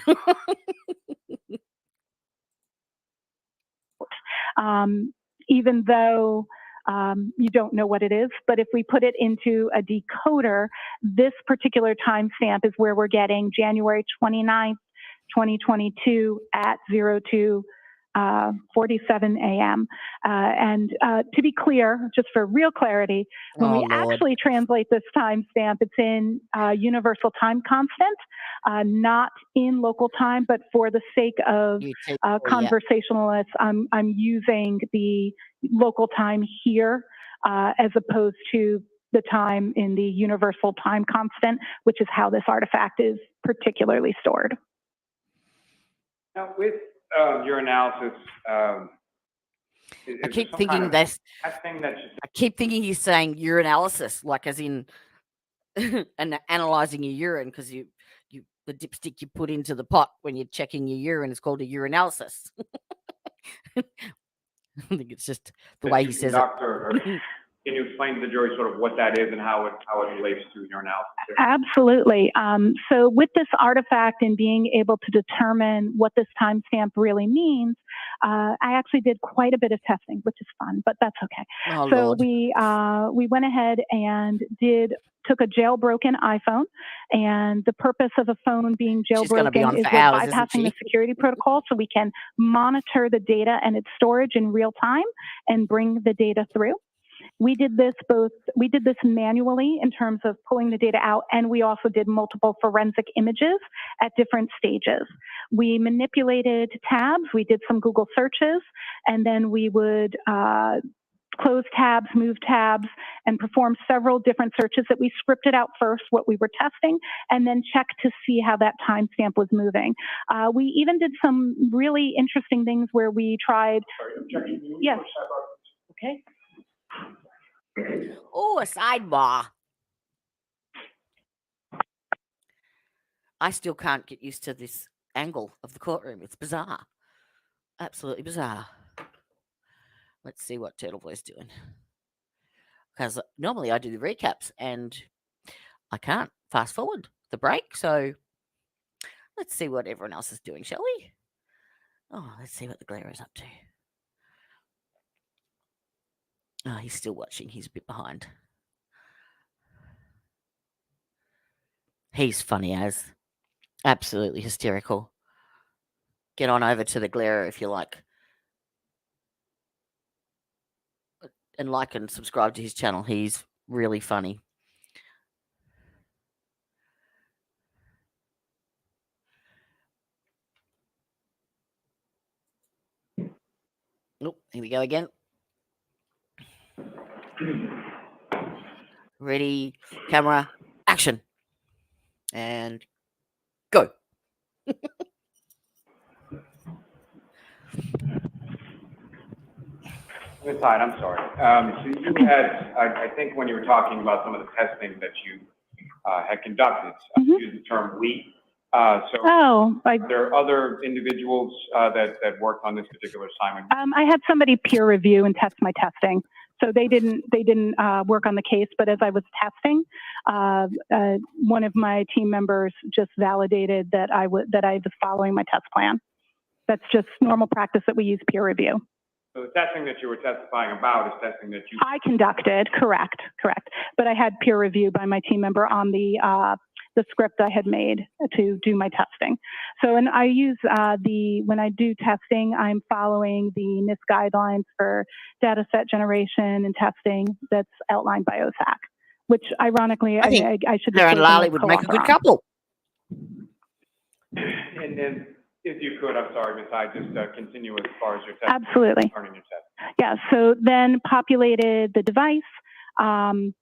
Even though you don't know what it is, but if we put it into a decoder, this particular timestamp is where we're getting January 29th, 2022 at 02:47 a.m. And to be clear, just for real clarity, when we actually translate this timestamp, it's in universal time constant, not in local time, but for the sake of conversationalists, I'm using the local time here as opposed to the time in the universal time constant, which is how this artifact is particularly stored. Now, with your analysis, I keep thinking this. I keep thinking he's saying urinalysis, like as in and analyzing your urine, because the dipstick you put into the pot when you're checking your urine is called a urinalysis. I think it's just the way he says it. Can you explain to the jury sort of what that is and how it relates to your analysis? Absolutely. So with this artifact and being able to determine what this timestamp really means, I actually did quite a bit of testing, which is fun, but that's okay. Oh, so Lord. we went ahead and took a jailbroken iPhone, and the purpose of a phone being jailbroken is we're bypassing the security protocol so we can monitor the data and its storage in real time and bring the data through. We did this manually in terms of pulling the data out, and we also did multiple forensic images at different stages. We manipulated tabs, we did some Google searches, and then we would close tabs, move tabs, and perform several different searches that we scripted out first, what we were testing, and then checked to see how that timestamp was moving. We even did some really interesting things where we tried. Yes. Okay. Oh, a sidebar. I still can't get used to this angle of the courtroom. It's bizarre. Absolutely bizarre. Let's see what Turtle Boy's doing. Because normally I do the recaps and I can't fast forward the break. So let's see what everyone else is doing, shall we? Oh, let's see what the glare is up to. Oh, he's still watching. He's a bit behind. He's funny as. Absolutely hysterical. Get on over to the glare if you like. And like and subscribe to his channel. He's really funny. Oh, here we go again. Ready, camera, action. And go. Inside, I'm sorry. So you had, I think when you were talking about some of the testing that you had conducted, you used the term we. Are there other individuals that worked on this particular assignment? I had somebody peer review and test my testing. So they didn't work on the case, but as I was testing, one of my team members just validated that I was following my test plan. That's just normal practice that we use peer review. So the testing that you were testifying about is testing that you... I conducted, correct. But I had peer review by my team member on the the script I had made to do my testing. So, and I use when I do testing, I'm following the NIST guidelines for data set generation and testing that's outlined by OSAC, which ironically, I should Sarah and disclose I'm Lali would make a good co-author on. couple. And then, if you could, I'm sorry, Ms. Hyde, just continue as far as your test. Absolutely. Turning your test. Yeah, so then populated the device and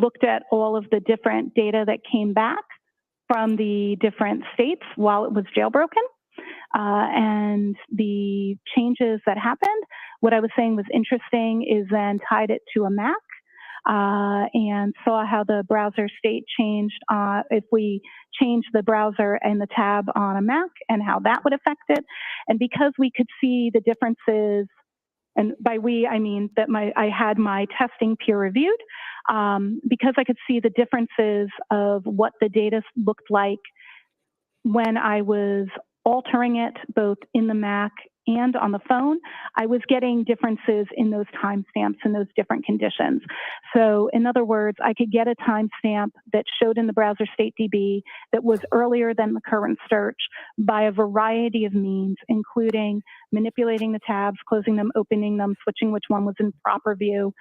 looked at all of the different data that came back from the different states while it was jailbroken. And the changes that happened, what I was saying was interesting is then tied it to a Mac and saw how the browser state changed if we change the browser and the tab on a Mac and how that would affect it. And because we could see the differences, and by we, I mean that I had my testing peer reviewed, because I could see the differences of what the data looked like when I was altering it both in the Mac and on the phone, I was getting differences in those timestamps in those different conditions. So in other words, I could get a timestamp that showed in the browser state DB that was earlier than the current search by a variety of means, including manipulating the tabs, closing them, opening them, switching which one was in proper view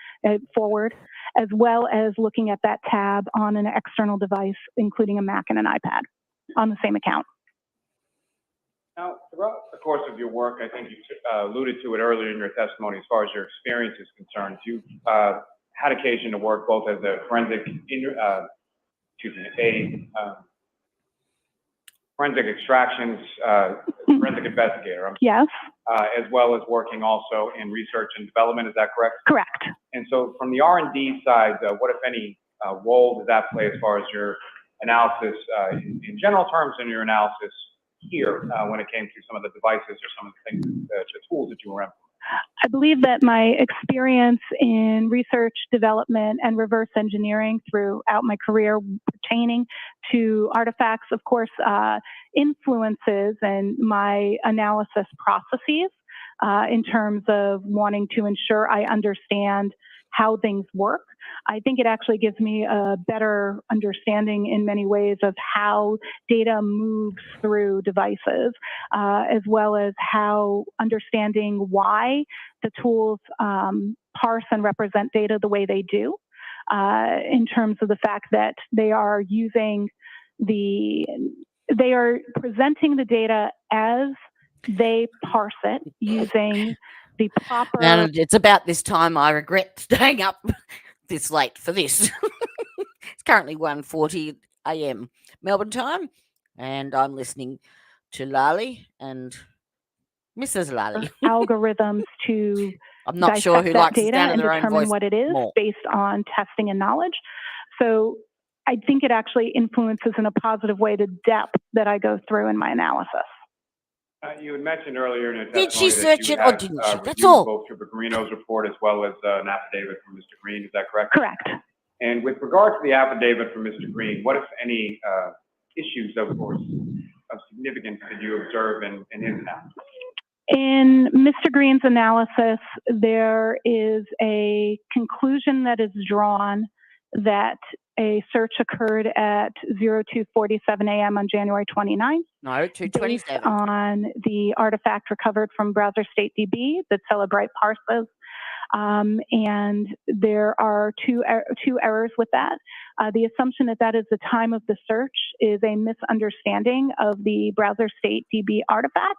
forward, as well as looking at that tab on an external device, including a Mac and an iPad on the same account. Now, throughout the course of your work, I think you alluded to it earlier in your testimony as far as your experience is concerned. You've had occasion to work both as a forensic, forensic extractions, forensic investigator. Yes. As well as working also in research and development, is that correct? Correct. And so from the R&D side, what, if any, role does that play as far as your analysis in general terms and your analysis here when it came to some of the devices or some of the things, the tools that you were implementing? I believe that my experience in research, development, and reverse engineering throughout my career pertaining to artifacts, of course, influences and my analysis processes in terms of wanting to ensure I understand how things work. I think it actually gives me a better understanding in many ways of how data moves through devices, as well as how understanding why the tools parse and represent data the way they do, in terms of the fact that they are presenting the data as they parse it using the proper. And it's about this time I regret staying up this late for this. It's currently 1:40 a.m. Melbourne time, and I'm listening to Lali and Mrs. Lali. Algorithms to I'm not sure who likes to data stand in and their own determine voice what it is more. based on testing and knowledge. So I think it actually influences in a positive way the depth that I go through in my analysis. You had mentioned earlier in your Did testimony she search it or didn't she? That's all. both your Green's report as well as an affidavit from Mr. Green. Is that correct? Correct. And with regard to the affidavit from Mr. Green, what, if any, issues of significance did you observe in his analysis? In Mr. Green's analysis, there is a conclusion that is drawn that a search occurred at 02:47 a.m. on January 29th. No, Based 2:27. on the artifact recovered from browser state DB that Celebrite parses. And there are two errors with that. The assumption that that is the time of the search is a misunderstanding of the browser state DB artifact,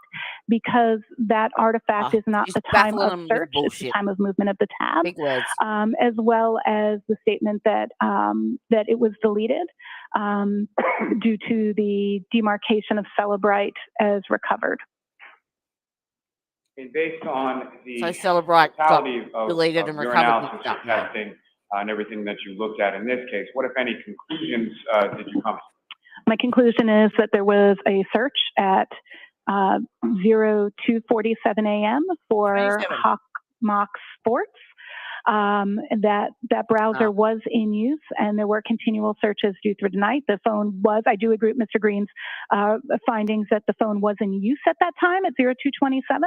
because that artifact is not she's the time baffling of them with search, it's the bullshit. time of movement of the tab, Big words. as well as the statement that that it was deleted due to the demarcation of Celebrite as recovered. And based on the So Celebrite got totality of deleted and your recovered and analysis, stuff your now. testing, and everything that you looked at in this case, what, if any, conclusions did you come to? My conclusion is that there was a search at 02:47 a.m. for 27. Hawk Mock Sports. that browser was in use, and there were continual searches due through the night. The phone was, I do agree with Mr. Green's findings that the phone was in use at that time at 0227.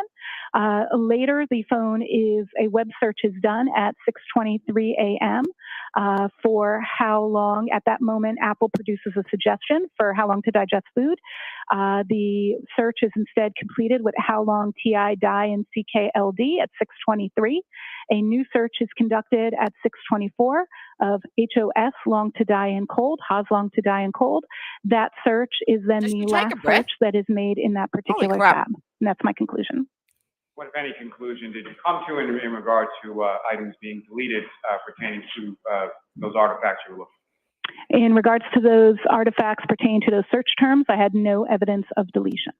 Later, the phone a web search is done at 6:23 a.m. For how long, at that moment, Apple produces a suggestion for how long to digest food. The search is instead completed with how long TI die in CKLD at 6:23. A new search is conducted at 6:24 of HOS long to die in cold, Haas long to die in cold. That search is then the last search that is made in that particular tab. And that's my conclusion. What, if any, conclusion did you come to in regard to items being deleted pertaining to those artifacts you were looking for? In regards to those artifacts pertaining to those search terms, I had no evidence of deletion.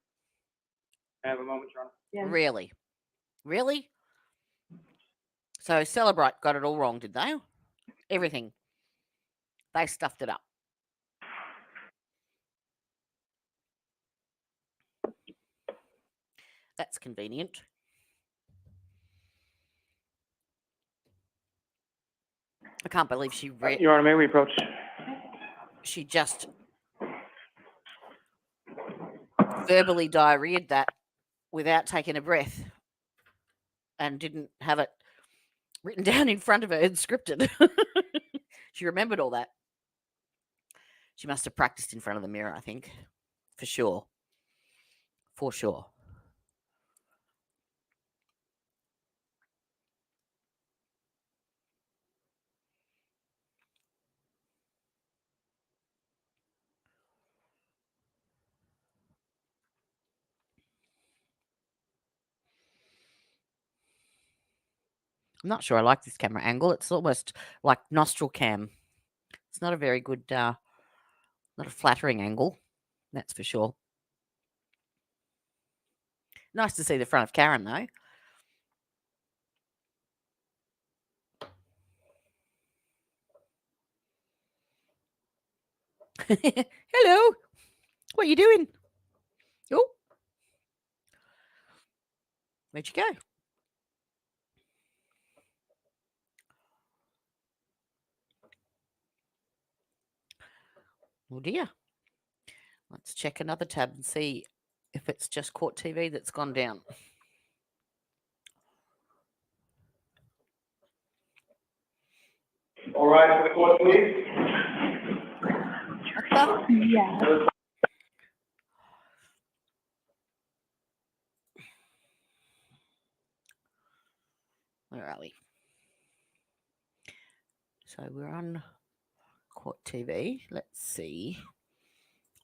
Can I have a moment, Your Honor? Yeah. Really? Really? So Celebrite got it all wrong, did they? Everything. They stuffed it up. That's convenient. I can't believe she read. Your Honor, may we approach? She just verbally diarrheaed that without taking a breath and didn't have it written down in front of her and scripted. She remembered all that. She must have practiced in front of the mirror, I think. For sure. For sure. I'm not sure I like this camera angle. It's almost like nostril cam. It's not a very good, not a flattering angle. That's for sure. Nice to see the front of Karen, though. Hello. What are you doing? Oh. Where'd you go? Oh dear. Let's check another tab and see if it's just Court TV that's gone down. All right, for the court, please. Yeah. Where are we? So we're on Court TV. Let's see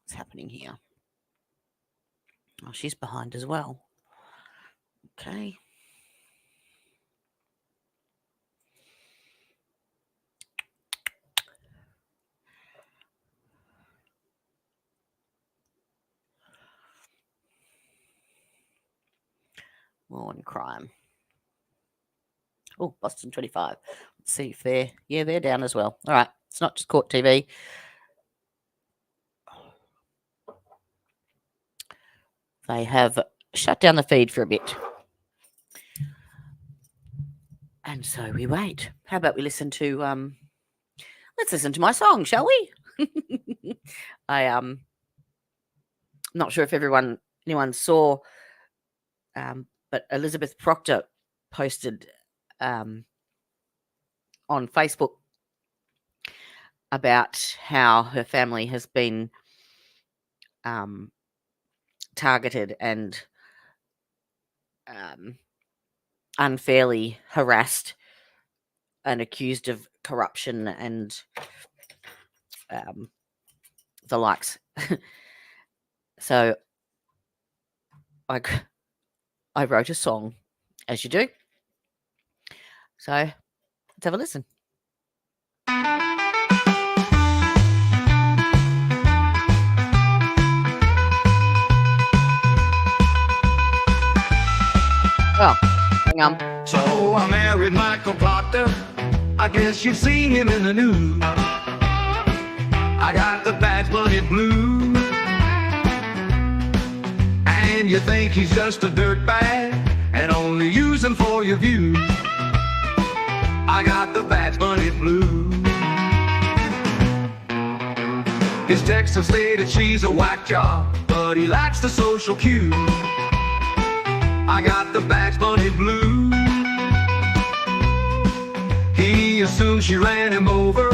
what's happening here. Oh, she's behind as well. Okay. War and crime. Oh, Boston 25. Let's see if they're down as well. All right. It's not just Court TV. They have shut down the feed for a bit. And so we wait. How about we listen to let's listen to my song, shall we? I'm not sure if anyone saw but Elizabeth Proctor posted on Facebook about how her family has been targeted and unfairly harassed and accused of corruption and the likes. So I wrote a song, as you do. So let's have a listen. Oh, hang on. So I married Michael Proctor. I guess you've seen him in the news. I got the bad-blooded blues. And you think he's just a dirtbag and only use him for your views. I got the Bad Bunny blues. His Texas lady, she's a whack job, but he lacks the social cues. I got the Bad Bunny blues. He assumed she ran him over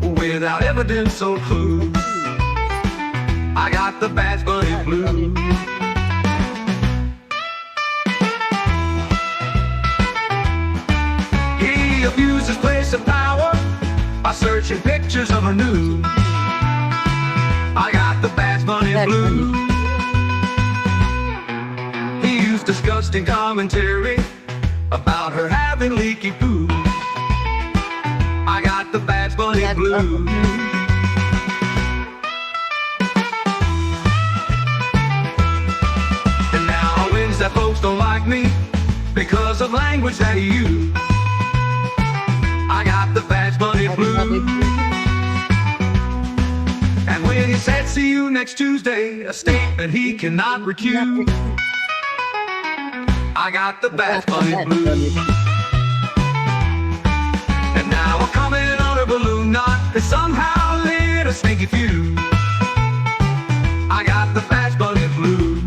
without evidence or clues. I got the Bad Bunny blues. He abused his place of power by searching pictures of her nude. I got the Bad Bunny blues. He used disgusting commentary about her having leaky poo. I got the Bad Bunny blues. And now wins that folks don't like me because of language that he used. I got the Bad Bunny blues. And when he said see you next Tuesday, a statement he cannot recuse, I got the Bad Bunny blues. And now I'm coming on a balloon knot that somehow lit a stinky fuse. I got the Bad Bunny blues.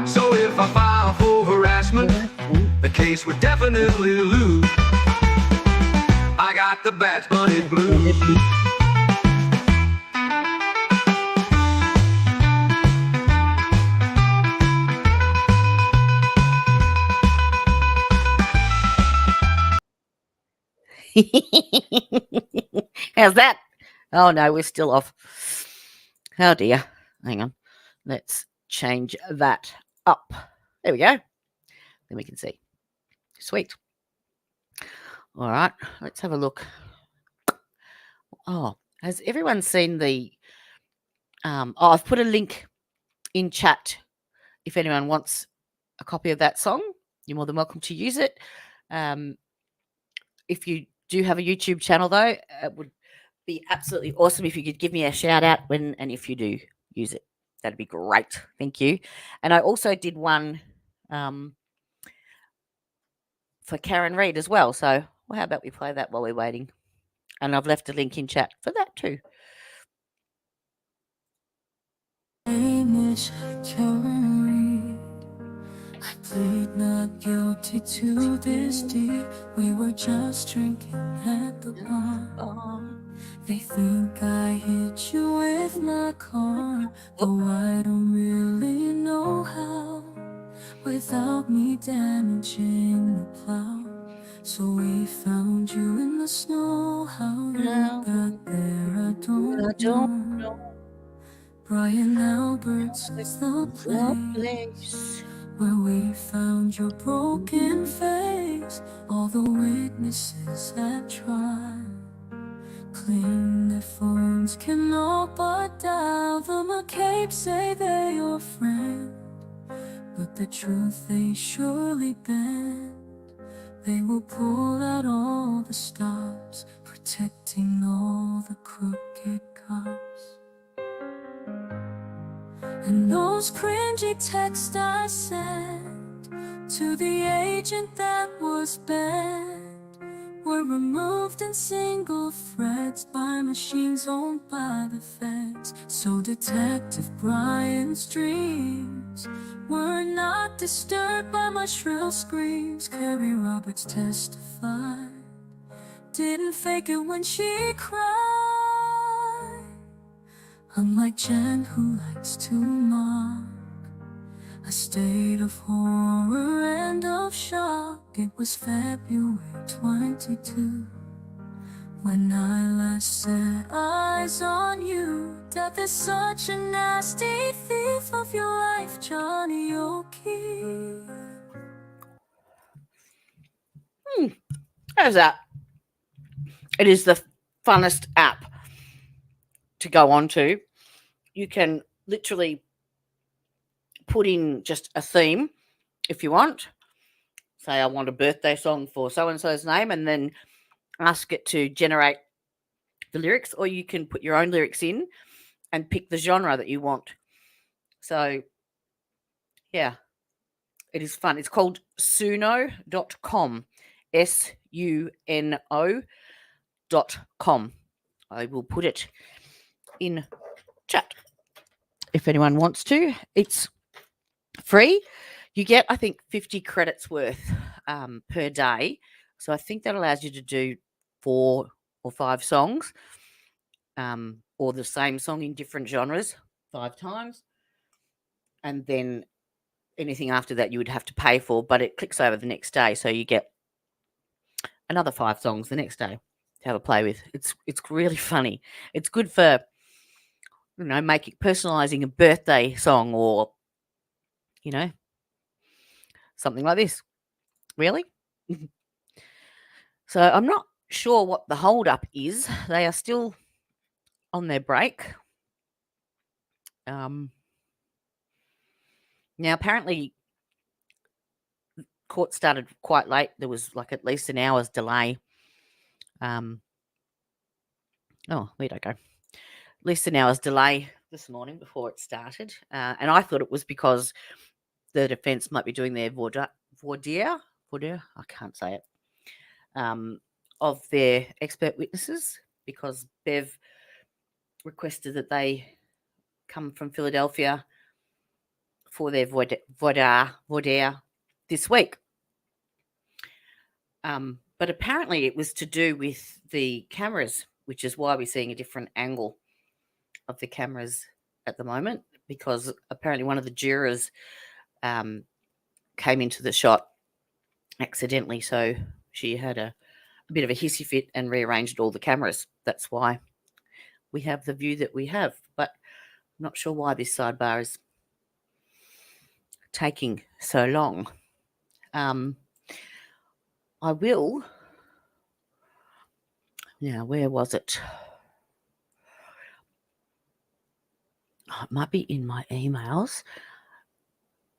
So if I file for harassment, the case would definitely lose. I got the Bad Bunny blues. How's that? Oh no, we're still off. Oh dear. Hang on. Let's change that up. There we go. Then we can see. Sweet. All right. Let's have a look. Oh, has everyone seen the I've put a link in chat. If anyone wants a copy of that song, you're more than welcome to use it. If you do have a YouTube channel, though, it would be absolutely awesome if you could give me a shout out when and if you do use it. That'd be great. Thank you. And I also did one for Karen Reid as well. So how about we play that while we're waiting? And I've left a link in chat for that too. I plead not guilty to this deed. We were just drinking at the bar. They think I hit you with my car, though I don't really know how, without me damaging the plow. So we found you in the snow. How you got there, I don't know. Brian Albert's is the place where we found your broken face. All the witnesses that tried claim their phones can all but dial. The McCabe say they're your friend, but the truth they surely bend. They will pull out all the stops, protecting all the crooked cops. And those cringy texts I sent to the agent that was banned were removed in single threads by machines owned by the feds. So Detective Brian's dreams were not disturbed by my shrill screams. Carrie Roberts testified, didn't fake it when she cried. Unlike Jen, who likes to mock a state of horror and of shock. It was February 22 when I last set eyes on you. Death is such a nasty thief of your life, Johnny O'Keefe. How's that? It is the funnest app to go on to. You can literally put in just a theme if you want. Say I want a birthday song for so-and-so's name, and then ask it to generate the lyrics, or you can put your own lyrics in and pick the genre that you want. So, yeah, it is fun. It's called suno.com. suno.com. I will put it in chat if anyone wants to. It's free. You get, I think, 50 credits worth per day. So I think that allows you to do 4 or 5 songs, or the same song in different genres 5 times. And then anything after that you would have to pay for, but it clicks over the next day. So you get another 5 songs the next day to have a play with. It's really funny. It's good for, personalizing a birthday song or, something like this. Really? So I'm not sure what the hold-up is. They are still on their break. Now, apparently, court started quite late. There was like at least an hour's delay. Where'd I go? At least an hour's delay this morning before it started. And I thought it was because the defence might be doing their voir dire, I can't say it, of their expert witnesses, because Bev requested that they come from Philadelphia for their voir dire this week. But apparently it was to do with the cameras, which is why we're seeing a different angle of the cameras at the moment, because apparently one of the jurors came into the shot accidentally, so she had a bit of a hissy fit and rearranged all the cameras. That's why we have the view that we have, but I'm not sure why this sidebar is taking so long. I will. Now, where was it? Oh, it might be in my emails.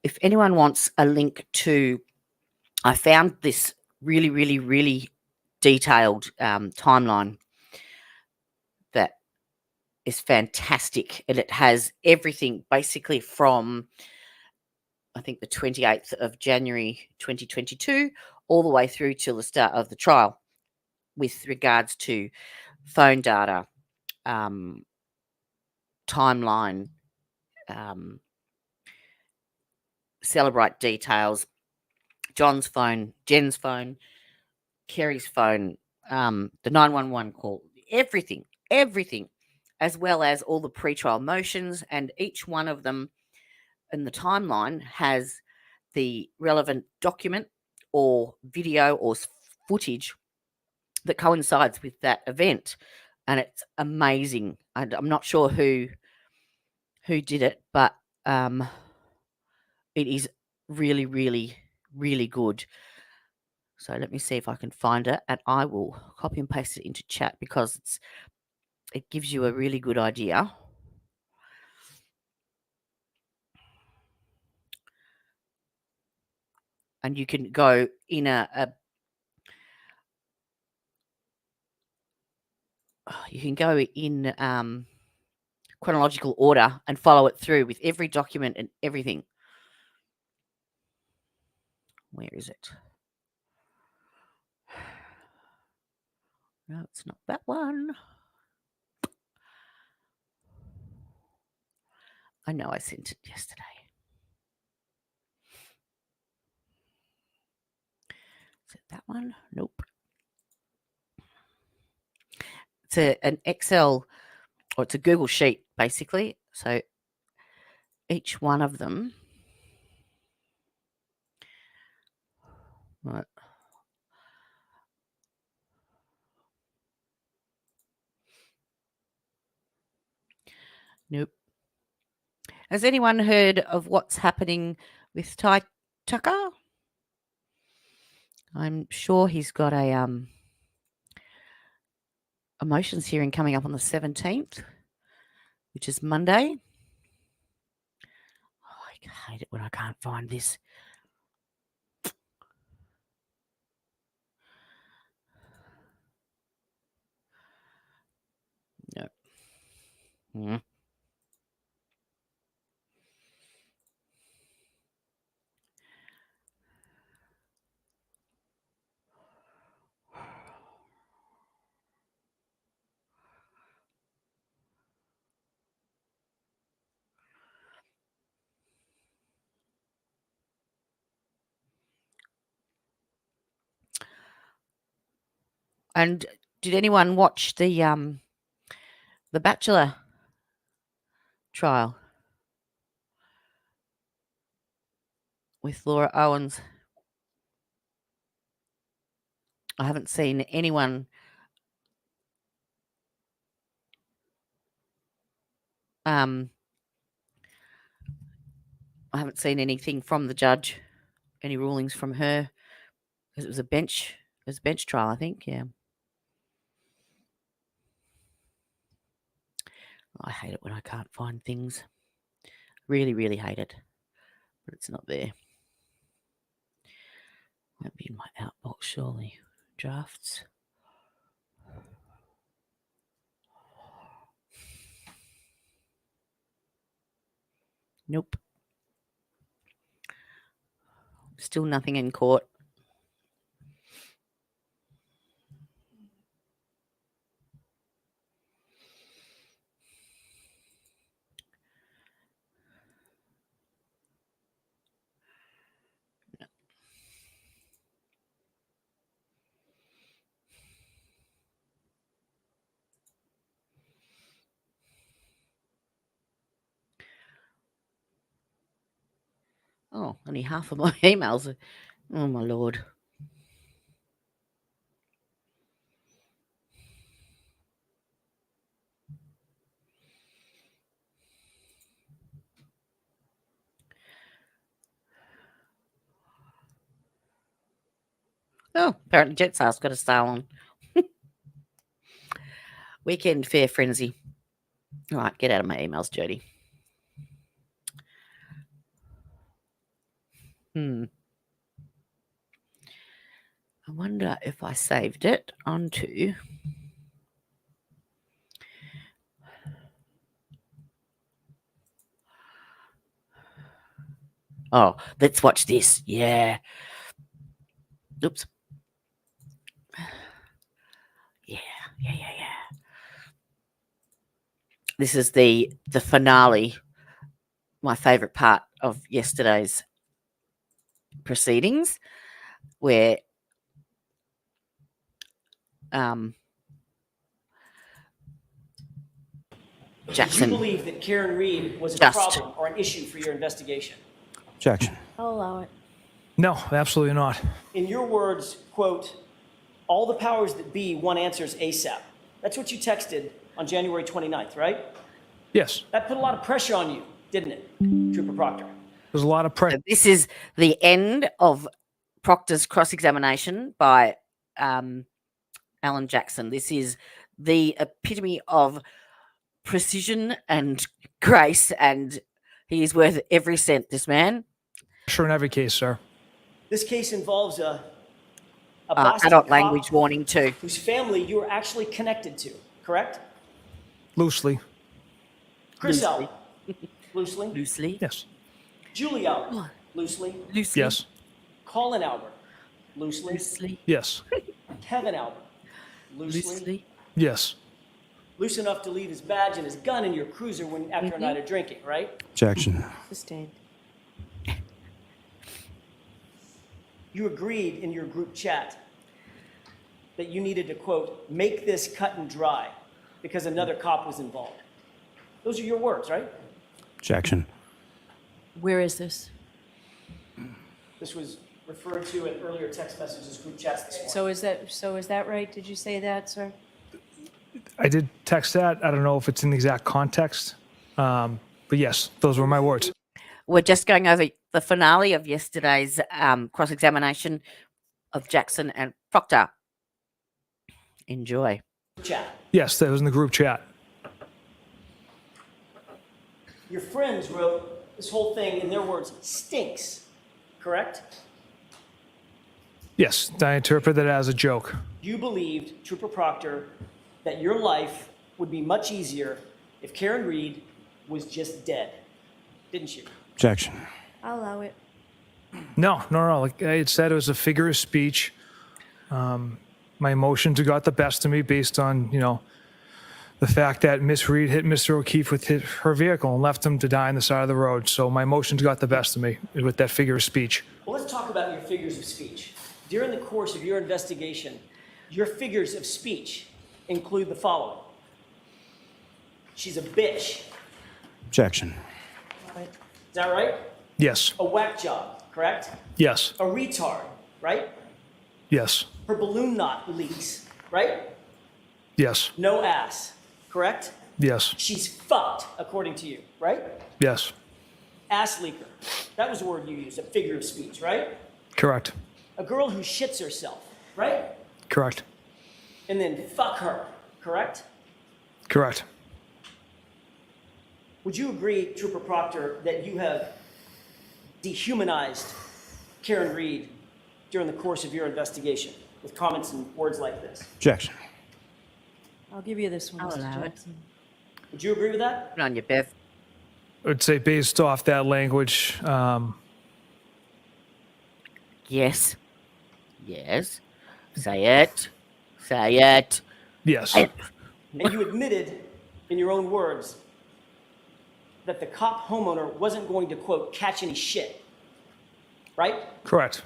If anyone wants a link to, I found this really, really, really detailed timeline that is fantastic, and it has everything basically from, I think, the 28th of January 2022 all the way through till the start of the trial, with regards to phone data, timeline, Celebrate details, John's phone, Jen's phone, Kerry's phone, the 911 call, everything, as well as all the pretrial motions, and each one of them in the timeline has the relevant document or video or footage that coincides with that event, and it's amazing. I'm not sure who did it, but it is really, really, really good. So let me see if I can find it, and I will copy and paste it into chat, because it gives you a really good idea. And you can go in you can go in chronological order and follow it through with every document and everything. Where is it? No, it's not that one. I know I sent it yesterday. Is it that one? Nope. It's an Excel, or it's a Google sheet, basically. So each one of them. Right. Nope. Has anyone heard of what's happening with Ty Tucker? I'm sure he's got a motions hearing coming up on the 17th, which is Monday. Oh, I hate it when I can't find this. No. Mm. And did anyone watch the Bachelor trial with Laura Owens? I haven't seen anyone I haven't seen anything from the judge, any rulings from her, because it was a bench trial, I think. Yeah. I hate it when I can't find things. Really, really hate it. But it's not there. Might be in my outbox, surely. Drafts. Nope. Still nothing in court. Oh, only half of my emails. Oh, my Lord. Oh, apparently Jet's house got a sale on. Weekend Fair Frenzy. All right, get out of my emails, Jody. I wonder if I saved it onto... Oh, let's watch this. Yeah. Oops. Yeah. This is the finale, my favourite part of yesterday's proceedings, where Jackson. Did you believe that Karen Reed was a problem or an issue for your investigation? Objection. I'll allow it. No, absolutely not. In your words, quote, all the powers that be want answers ASAP. That's what you texted on January 29th, right? Yes. That put a lot of pressure on you, didn't it, Trooper Proctor? There's a lot of pressure. This is the end of Proctor's cross-examination by Alan Jackson. This is the epitome of precision and grace, and he is worth every cent, this man. Sure, in every case, sir. This case involves a Boston adult cop language warning too. whose family you are actually connected to, correct? Loosely. Chris Albert. Loosely. Loosely. Yes. Julie Albert. Loosely. Loosely. Yes. Colin Albert. Loosely. Loosely. Yes. Kevin Albert. Loosely. Loosely. Yes. Loose enough to leave his badge and his gun in your cruiser when after a night of drinking, right? Objection. Sustained. You agreed in your group chat that you needed to, quote, make this cut and dry because another cop was involved. Those are your words, right? Objection. Where is this? This was referred to in earlier text messages, group chats this morning. So is that right? Did you say that, sir? I did text that. I don't know if it's in the exact context. But yes, those were my words. We're just going over the finale of yesterday's cross-examination of Jackson and Proctor. Enjoy. Chat. Yes, that was in the group chat. Your friends wrote this whole thing, in their words, stinks, correct? Yes, I interpret that as a joke. You believed, Trooper Proctor, that your life would be much easier if Karen Reed was just dead, didn't you? Objection. I'll allow it. No. Like I had said, it was a figure of speech. My emotions got the best of me based on, the fact that Miss Reed hit Mr. O'Keefe with her vehicle and left him to die on the side of the road. So my emotions got the best of me with that figure of speech. Well, let's talk about your figures of speech. During the course of your investigation, Your figures of speech include the following. She's a bitch. Objection. Is that right? Yes. A whack job, correct? Yes. A retard, right? Yes. Her balloon knot leaks, right? Yes. No ass, correct? Yes. She's fucked, according to you, right? Yes. Ass leaker. That was the word you used, a figure of speech, right? Correct. A girl who shits herself, right? Correct. And then fuck her, correct? Correct. Would you agree, Trooper Proctor, that you have dehumanized Karen Reed during the course of your investigation with comments and words like this? Objection. I'll give you this one, I'll Mr. allow it. Jackson. Would you agree with that? Good on you, Beth. I would say based off that language, Yes. Yes. Say it. Say it. yes. Say it. And you admitted, in your own words, that the cop homeowner wasn't going to, quote, catch any shit, right? Correct.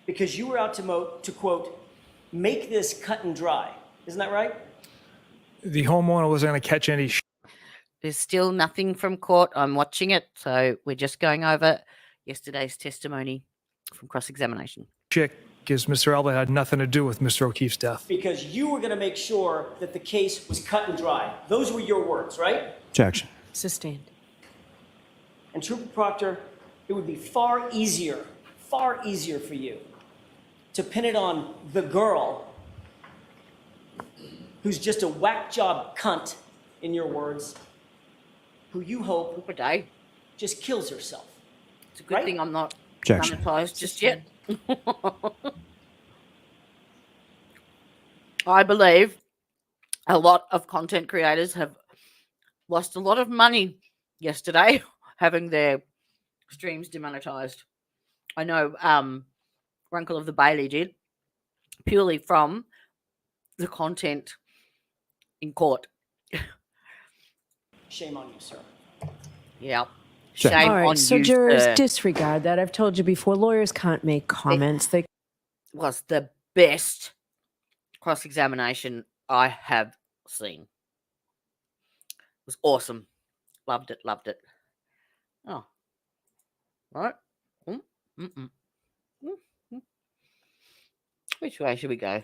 Because you were out to quote, make this cut and dry. Isn't that right? The homeowner wasn't going to catch any There's still nothing from court. I'm watching it. So we're just going over yesterday's testimony from cross-examination. shit because Mr. Elba had nothing to do with Mr. O'Keefe's death. Because you were going to make sure that the case was cut and dry. Those were your words, right? Objection. Sustained. And Trooper Proctor, it would be far easier for you to pin it on the girl who's just a whack job cunt, in your words, who you hope Good day. just kills herself. It's a good Right? thing I'm not Objection. monetized just yet. I believe a lot of content creators have lost a lot of money yesterday having their streams demonetized. I know Runkle of the Bailey did, purely from the content in court. Shame on you, sir. Yeah. Check. Shame All right, on so you, jurors, sir. disregard that. I've told you before, lawyers can't make comments. They Was the best cross-examination I have seen. It was awesome. Loved it, loved it. Oh. Right. Mm. Which way should we go?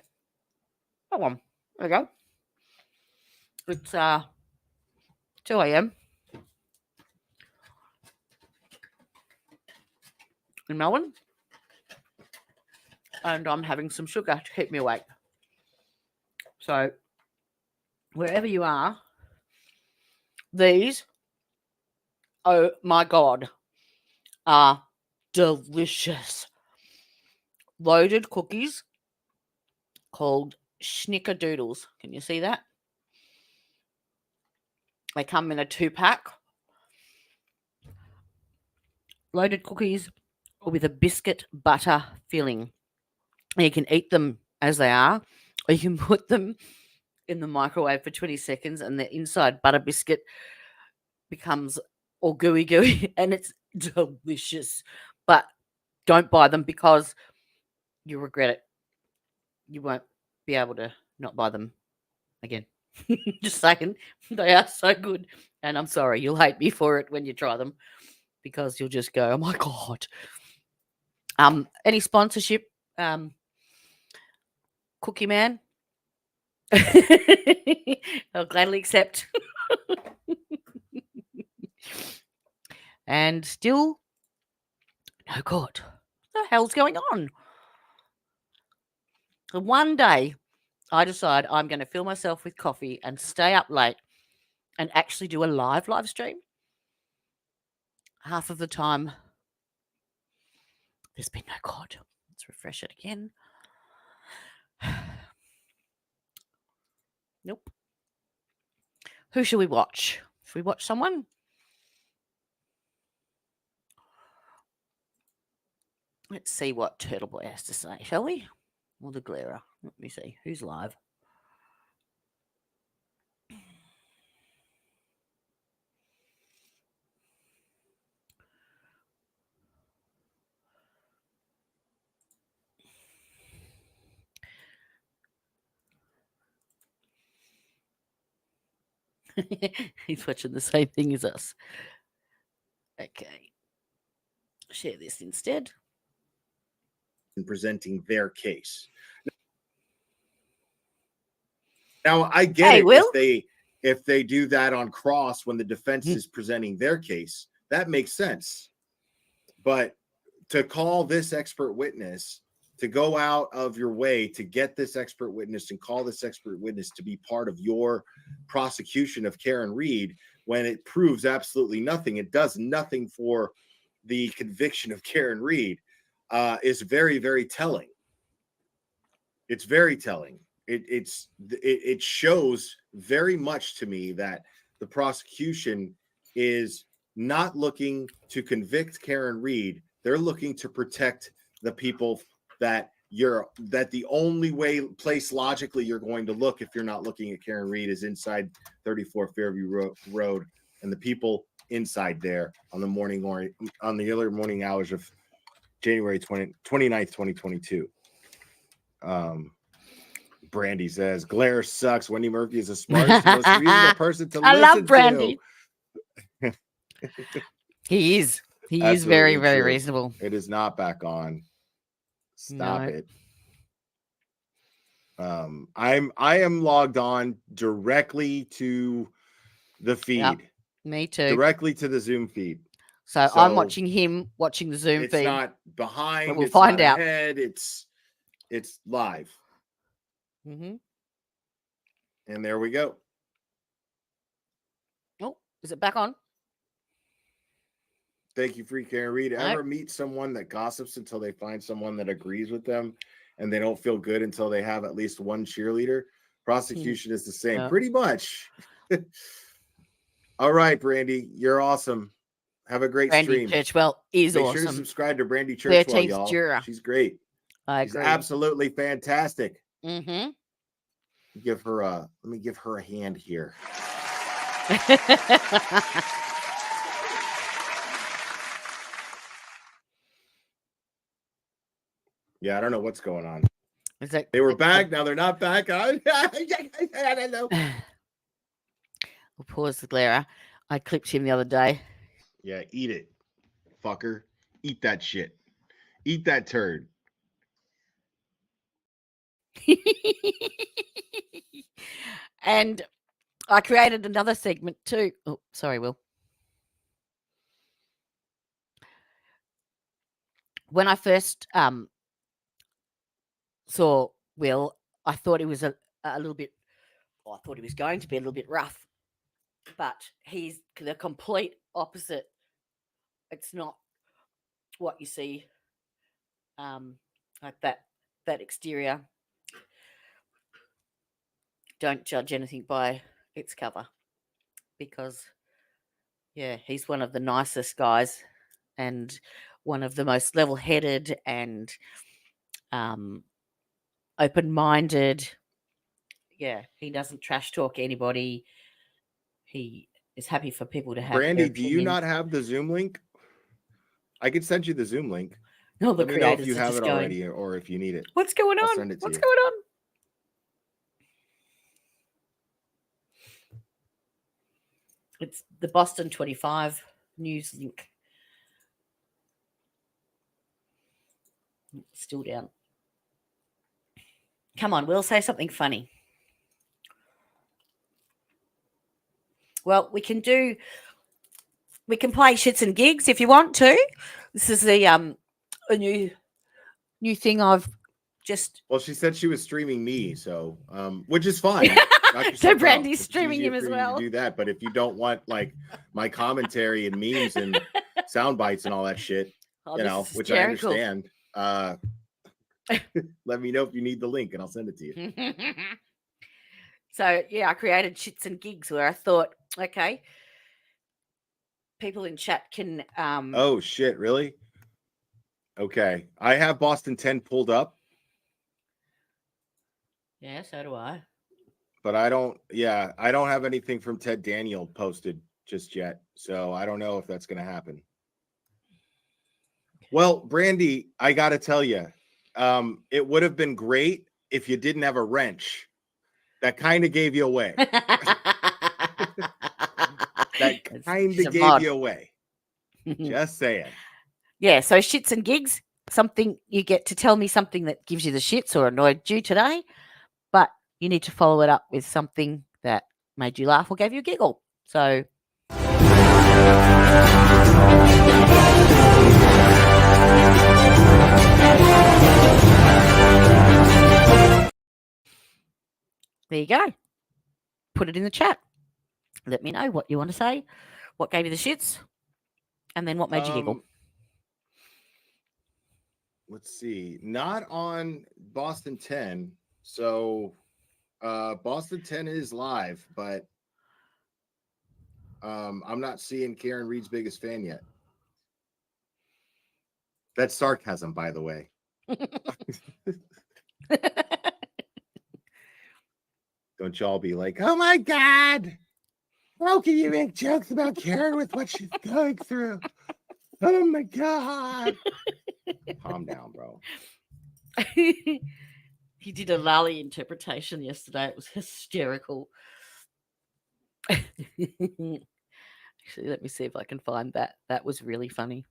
Come on. There we go. It's 2 a.m. in Melbourne. And I'm having some sugar to keep me awake. So, wherever you are, these, oh my God, are delicious. Loaded cookies called Snickerdoodles. Can you see that? They come in a 2-pack. Loaded cookies with a biscuit butter filling. And you can eat them as they are, or you can put them in the microwave for 20 seconds and the inside butter biscuit becomes all gooey and it's delicious. But don't buy them because you regret it. You won't be able to not buy them again. Just saying, they are so good. And I'm sorry, you'll hate me for it when you try them because you'll just go, oh my God. Any sponsorship, Cookie Man? I'll gladly accept. And still, no good. What the hell's going on? So one day, I decide I'm going to fill myself with coffee and stay up late and actually do a live stream. Half of the time, there's been no God. Let's refresh it again. Nope. Who should we watch? Should we watch someone? Let's see what Turtle Boy has to say, shall we? Or the Glairer. Let me see. Who's live? He's watching the same thing as us. Okay. Share this instead. And presenting their case. Now, I get it Will? if they do that on cross when the defense is presenting their case. That makes sense. But to call this expert witness, to go out of your way to get this expert witness and call this expert witness to be part of your prosecution of Karen Reed, when it proves absolutely nothing, it does nothing for the conviction of Karen Reed, is very, very telling. It's very telling. It shows very much to me that the prosecution is not looking to convict Karen Reed. They're looking to protect the people that the only place logically you're going to look if you're not looking at Karen Reed is inside 34 Fairview Road and the people inside there on the early morning hours of January 29th, 2022. Brandy says, Glare sucks. Wendy Murphy is the smartest, most reasonable person to listen to. I love Brandy. He is. He is very, very reasonable. It is not back on. Stop it. I am logged on directly to the feed. Yep, me too. Directly to the Zoom feed. So I'm watching him watching the Zoom feed. It's not behind. But we'll find out. Ahead. It's live. Mm-hmm. And there we go. Oh, is it back on? Thank you, Free Karen Reed. Ever meet someone that gossips until they find someone that agrees with them and they don't feel good until they have at least one cheerleader? Prosecution is the same. Pretty much. All right, Brandy. You're awesome. Have a great stream. Brandy Churchwell is awesome. Make sure to subscribe to Brandy Churchwell, y'all. Juror. She's great. I agree. She's absolutely fantastic. Mm-hmm. Let me give her a hand here. Yeah, I don't know what's going on. They were back, now they're not back. I don't know. We'll pause the glare. I clipped him the other day. Yeah, eat it, fucker. Eat that shit. Eat that turd. And I created another segment too. Oh, sorry, Will. When I first saw Will, I thought he was a little bit, I thought he was going to be a little bit rough, but he's the complete opposite. It's not what you see like that exterior. Don't judge anything by its cover, because yeah, he's one of the nicest guys and one of the most level-headed and open-minded. Yeah, he doesn't trash talk anybody. He is happy for people to have. Brandy, do you not have the Zoom link? I could send you the Zoom link. No, the Let me know if creators you are have just it going, already or if you need it. What's going I'll on? send it to What's you. going on? It's the Boston 25 news link. Still down. Come on, Will, say something funny. Well, we can play shits and gigs if you want to. This is a new thing I've just. Well, she said she was streaming me, so which is fine. So Brandy's streaming him as well. Do that, but if you don't want like my commentary and memes and sound bites and all that shit, which I understand. Let me know if you need the link and I'll send it to you. So yeah, I created shits and gigs where I thought, okay, people in chat can. Oh shit! Really? Okay, I have Boston 10 pulled up. Yeah, so do I. But I don't have anything from Ted Daniel posted just yet. So I don't know if that's going to happen. Well, Brandy, I got to tell you, it would have been great if you didn't have a wrench. That kind of gave you away. that kind She's of a gave mod. you away. Just saying. Yeah, so shits and gigs, something you get to tell me something that gives you the shits or annoyed you today, but you need to follow it up with something that made you laugh or gave you a giggle. So there you go. Put it in the chat. Let me know what you want to say, what gave you the shits, and then what made you giggle. Let's see. Not on Boston 10. So Boston 10 is live, but I'm not seeing Karen Reed's biggest fan yet. That's sarcasm, by the way. Don't y'all be like, oh my God, how can you make jokes about Karen with what she's going through? Oh my God. Calm down, bro. He did a Lally interpretation yesterday. It was hysterical. Actually, let me see if I can find that. That was really funny.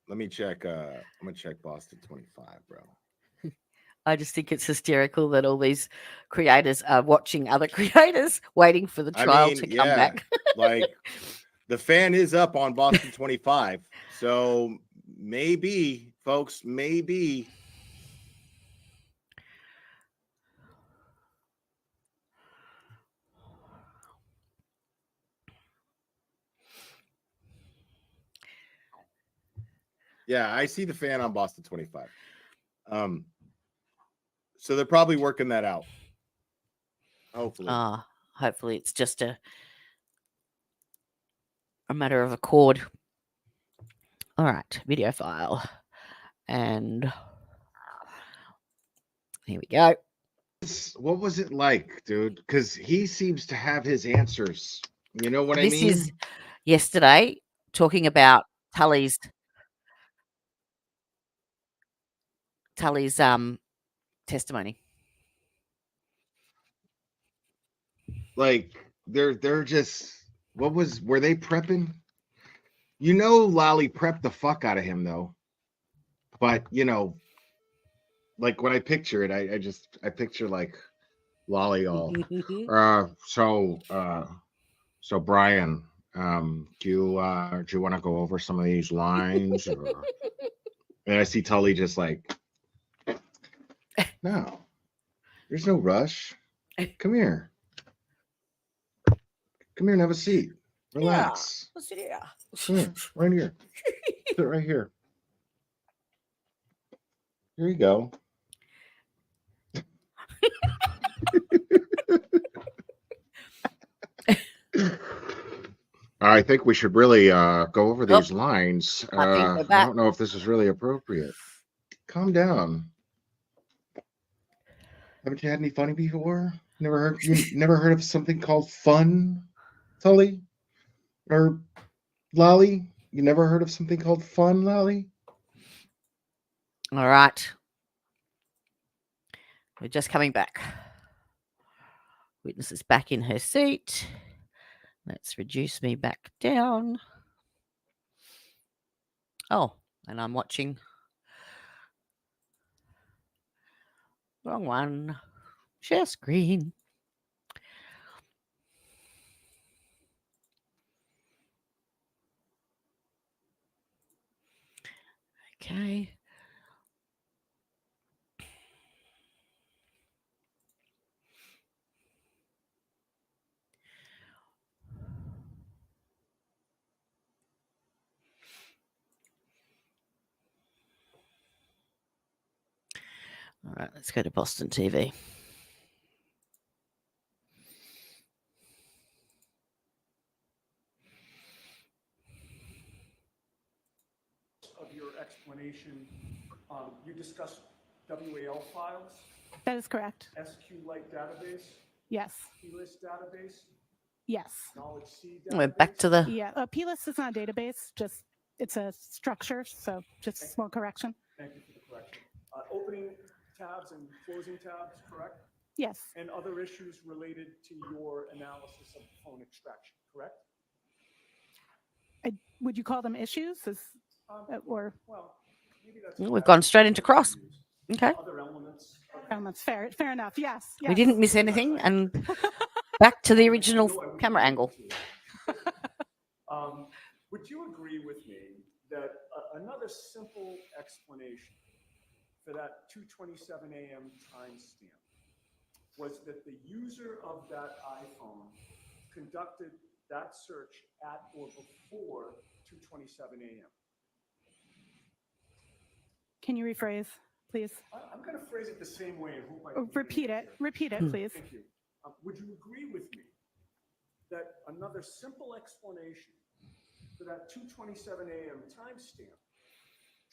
Let me check. I'm gonna check Boston 25, bro. I just think it's hysterical that all these creators are watching other creators waiting for the trial to come back. Like the fan is up on Boston 25. So maybe, folks, maybe. Yeah, I see the fan on Boston 25. So they're probably working that out. Hopefully. Hopefully it's just a matter of accord. All right, video file. And here we go. What was it like, dude? Because he seems to have his answers. You know what I mean? This is yesterday talking about Tully's testimony. Like they're just were they prepping? You know, Lally prepped the fuck out of him though. But you know, like when I picture it, I picture like Lolly all so Brian, do you want to go over some of these lines? And I see Tully just like, no, there's no rush. Come here. Come here and have a seat. Relax. Yeah, sit here. Yeah, right here. Sit right here. Here you go. I think we should really go over these lines. I don't know if this is really appropriate. Calm down. Haven't you had any funny before? You never heard of something called fun, Tully? Or Lolly? You never heard of something called fun, Lolly? All right. We're just coming back. Witness is back in her seat. Let's reduce me back down. Oh, and I'm watching. Wrong one. Share screen. Okay. All right, let's go to Boston TV. Of your explanation, you discussed WAL files? That is correct. SQLite database? Yes. plist database? Yes. Knowledge C database? We're back to the. Yeah, plist is not a database, just it's a structure, so just a small correction. Thank you for the correction. Opening tabs and closing tabs, correct? Yes. and other issues related to your analysis of the phone extraction, correct? Would you call them issues? Or Well, maybe that's. We've gone straight into cross. Okay. Other elements. elements? Fair enough. Yes. We didn't miss anything. And back to the original camera angle. Would you agree with me that another simple explanation for that 2:27 a.m. timestamp was that the user of that iPhone conducted that search at or before 2:27 a.m.? Can you rephrase, please? I'm going to phrase it the same way and hope I can Repeat it, please. Thank you. Would you agree with me that another simple explanation for that 2:27 a.m. timestamp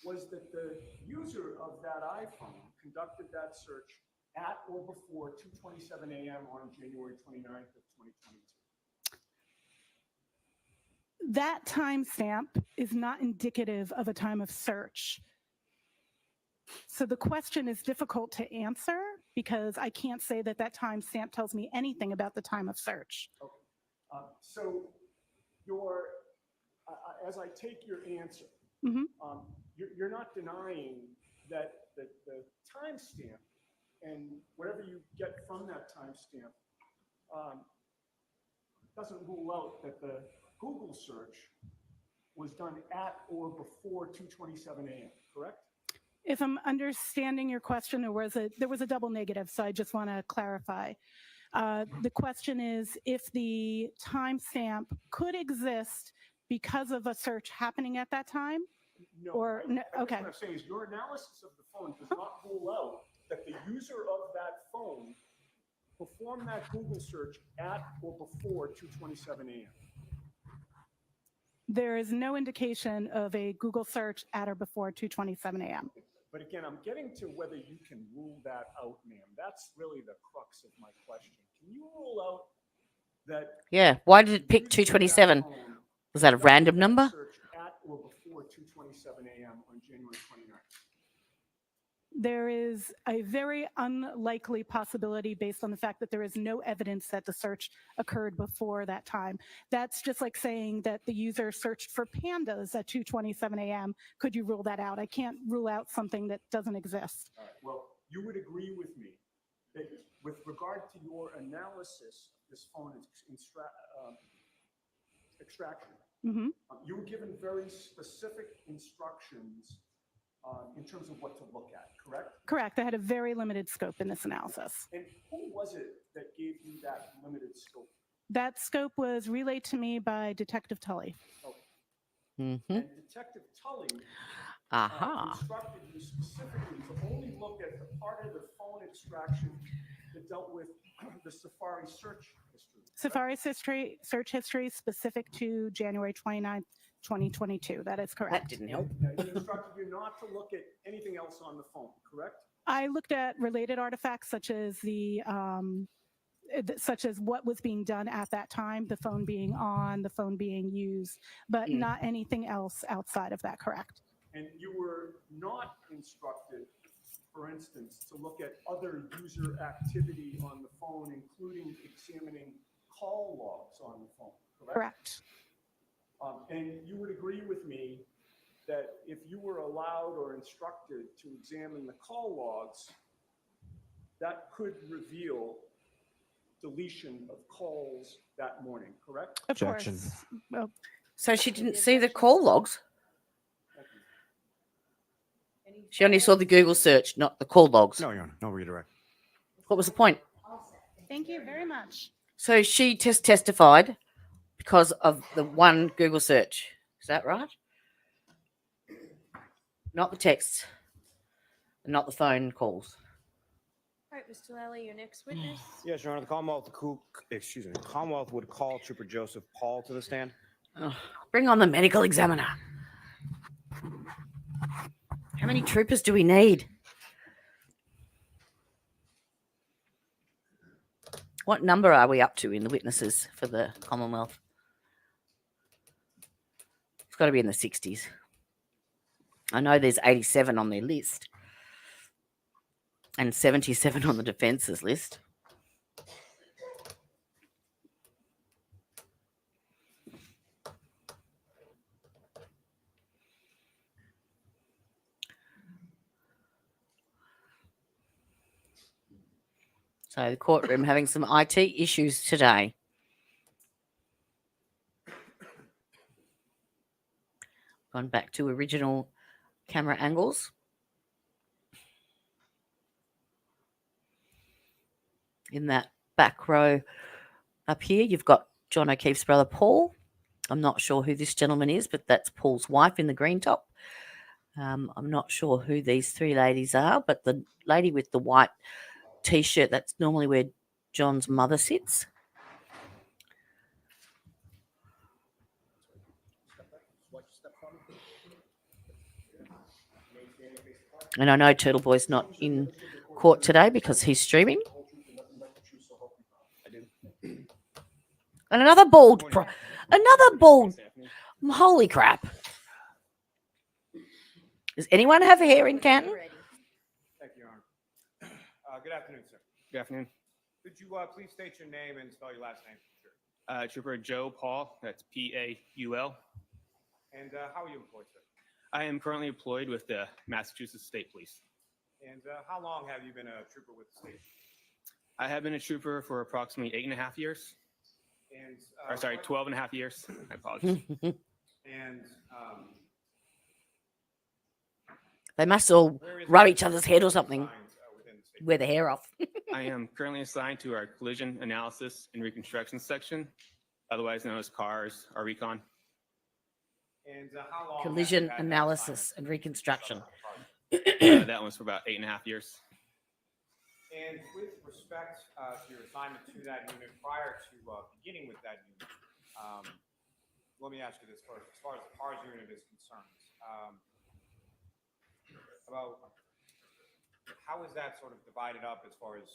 was that the user of that iPhone conducted that search at or before 2:27 a.m. on January 29th of 2022? That timestamp is not indicative of a time of search. So the question is difficult to answer because I can't say that that timestamp tells me anything about the time of search. Okay. So as I take your answer, you're not denying that the timestamp and whatever you get from that timestamp doesn't rule out that the Google search was done at or before 2:27 a.m., correct? If I'm understanding your question, there was a double negative, so I just want to clarify. The question is if the timestamp could exist because of a search happening at that time? No. Or no, okay. What I'm saying is your analysis of the phone does not rule out that the user of that phone performed that Google search at or before 2:27 a.m. There is no indication of a Google search at or before 2:27 a.m. But again, I'm getting to whether you can rule that out, ma'am. That's really the crux of my question. Can you rule out that? Yeah. Why did it pick 2:27? Was that a random number? Search at or before 2:27 a.m. on January 29th. There is a very unlikely possibility based on the fact that there is no evidence that the search occurred before that time. That's just like saying that the user searched for pandas at 2:27 a.m. Could you rule that out? I can't rule out something that doesn't exist. All right. Well, you would agree with me that with regard to your analysis of this phone extraction, you were given very specific instructions in terms of what to look at, correct? Correct. I had a very limited scope in this analysis. And who was it that gave you that limited scope? That scope was relayed to me by Detective Tully. Okay. And Detective Tully instructed you specifically to only look at the part of the phone extraction that dealt with the Safari search history. Safari search history specific to January 29th, 2022. That is correct. That didn't help. He instructed you not to look at anything else on the phone, correct? I looked at related artifacts such as such as what was being done at that time, the phone being on, the phone being used, but not anything else outside of that, correct? And you were not instructed, for instance, to look at other user activity on the phone, including examining call logs on the phone, correct? Correct. And you would agree with me that if you were allowed or instructed to examine the call logs, that could reveal deletion of calls that morning, correct? Of course. Well, So she didn't see the call logs? She only saw the Google search, not the call logs. No, no redirect. What was the point? thank you very much. So she testified because of the one Google search. Is that right? Not the texts, not the phone calls. All right, Mr. Lally, your next witness. Yes, Your Honor, the Commonwealth would call Trooper Joseph Paul to the stand. Oh, bring on the medical examiner. How many troopers do we need? What number are we up to in the witnesses for the Commonwealth? It's got to be in the 60s. I know there's 87 on their list and 77 on the defence's list. So the courtroom having some IT issues today. Gone back to original camera angles. In that back row up here, you've got John O'Keefe's brother, Paul. I'm not sure who this gentleman is, but that's Paul's wife in the green top. I'm not sure who these three ladies are, but the lady with the white T-shirt, that's normally where John's mother sits. And I know Turtle Boy's not in court today because he's streaming. And another bald, holy crap. Does anyone have hair in Canton? Thank you, Your Honor. Good afternoon, sir. Good afternoon. Could you please state your name and spell your last name? Sure. Trooper Joe Paul, that's Paul. And how are you employed, sir? I am currently employed with the Massachusetts State Police. And how long have you been a trooper with the state? I have been a trooper for approximately 8.5 years. And, or sorry, 12.5 years. I apologize. And they must all rub each other's head or something. Wear the hair off. I am currently assigned to our collision analysis and reconstruction section, otherwise known as CARS or Recon. And how long? Collision analysis and reconstruction. That one's for about 8.5 years. And with respect to your assignment to that unit, prior to beginning with that unit, let me ask you this first. As far as the CARS unit is concerned, about how is that sort of divided up as far as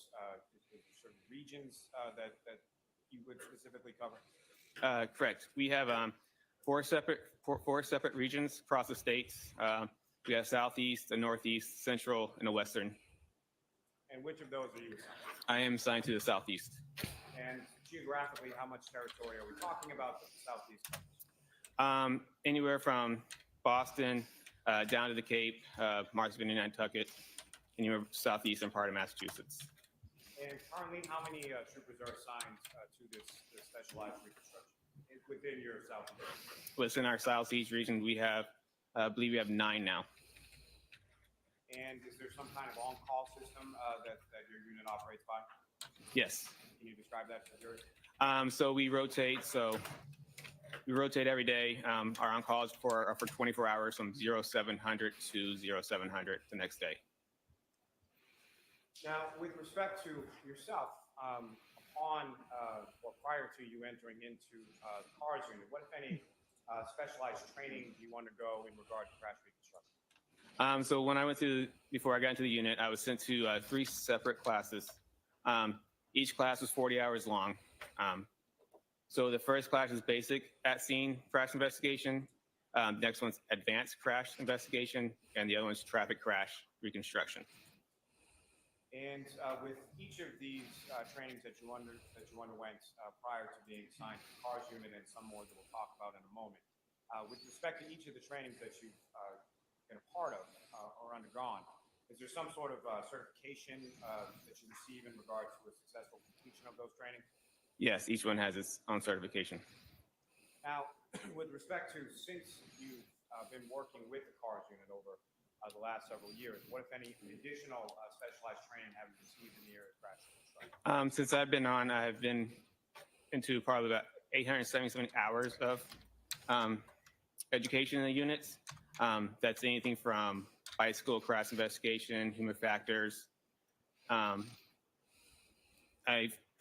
certain regions that you would specifically cover? Correct. We have four separate regions across the states. We have Southeast, the Northeast, Central, and the Western. And which of those are you assigned? I am assigned to the Southeast. And geographically, how much territory are we talking about that the Southeast covers? Anywhere from Boston down to the Cape, Marks, Vineyard, Nantucket, anywhere southeastern part of Massachusetts. And currently, how many troopers are assigned to this specialized reconstruction within your Southeast? Within our Southeast region, we have, I believe we have 9 now. And is there some kind of on-call system that your unit operates by? Yes. Can you describe that to the jury? So we rotate. So we rotate every day. Our on-calls are for 24 hours from 0700 to 0700 the next day. Now, with respect to yourself, upon or prior to you entering into the CARS unit, what, if any, specialized training do you undergo in regard to crash reconstruction? So when I before I got into the unit, I was sent to 3 separate classes. Each class was 40 hours long. So the first class is basic at-scene crash investigation. Next one's advanced crash investigation, and the other one's traffic crash reconstruction. And with each of these trainings that you underwent prior to being assigned to the CARS unit, and some more that we'll talk about in a moment, with respect to each of the trainings that you've been a part of or undergone, is there some sort of certification that you receive in regard to a successful completion of those trainings? Yes, each one has its own certification. Now, with respect to, since you've been working with the CARS unit over the last several years, what, if any, additional specialized training have you received in the area of crash reconstruction? Since I've been on, I've been into probably about 877 hours of education in the units. That's anything from bicycle crash investigation, human factors. I'm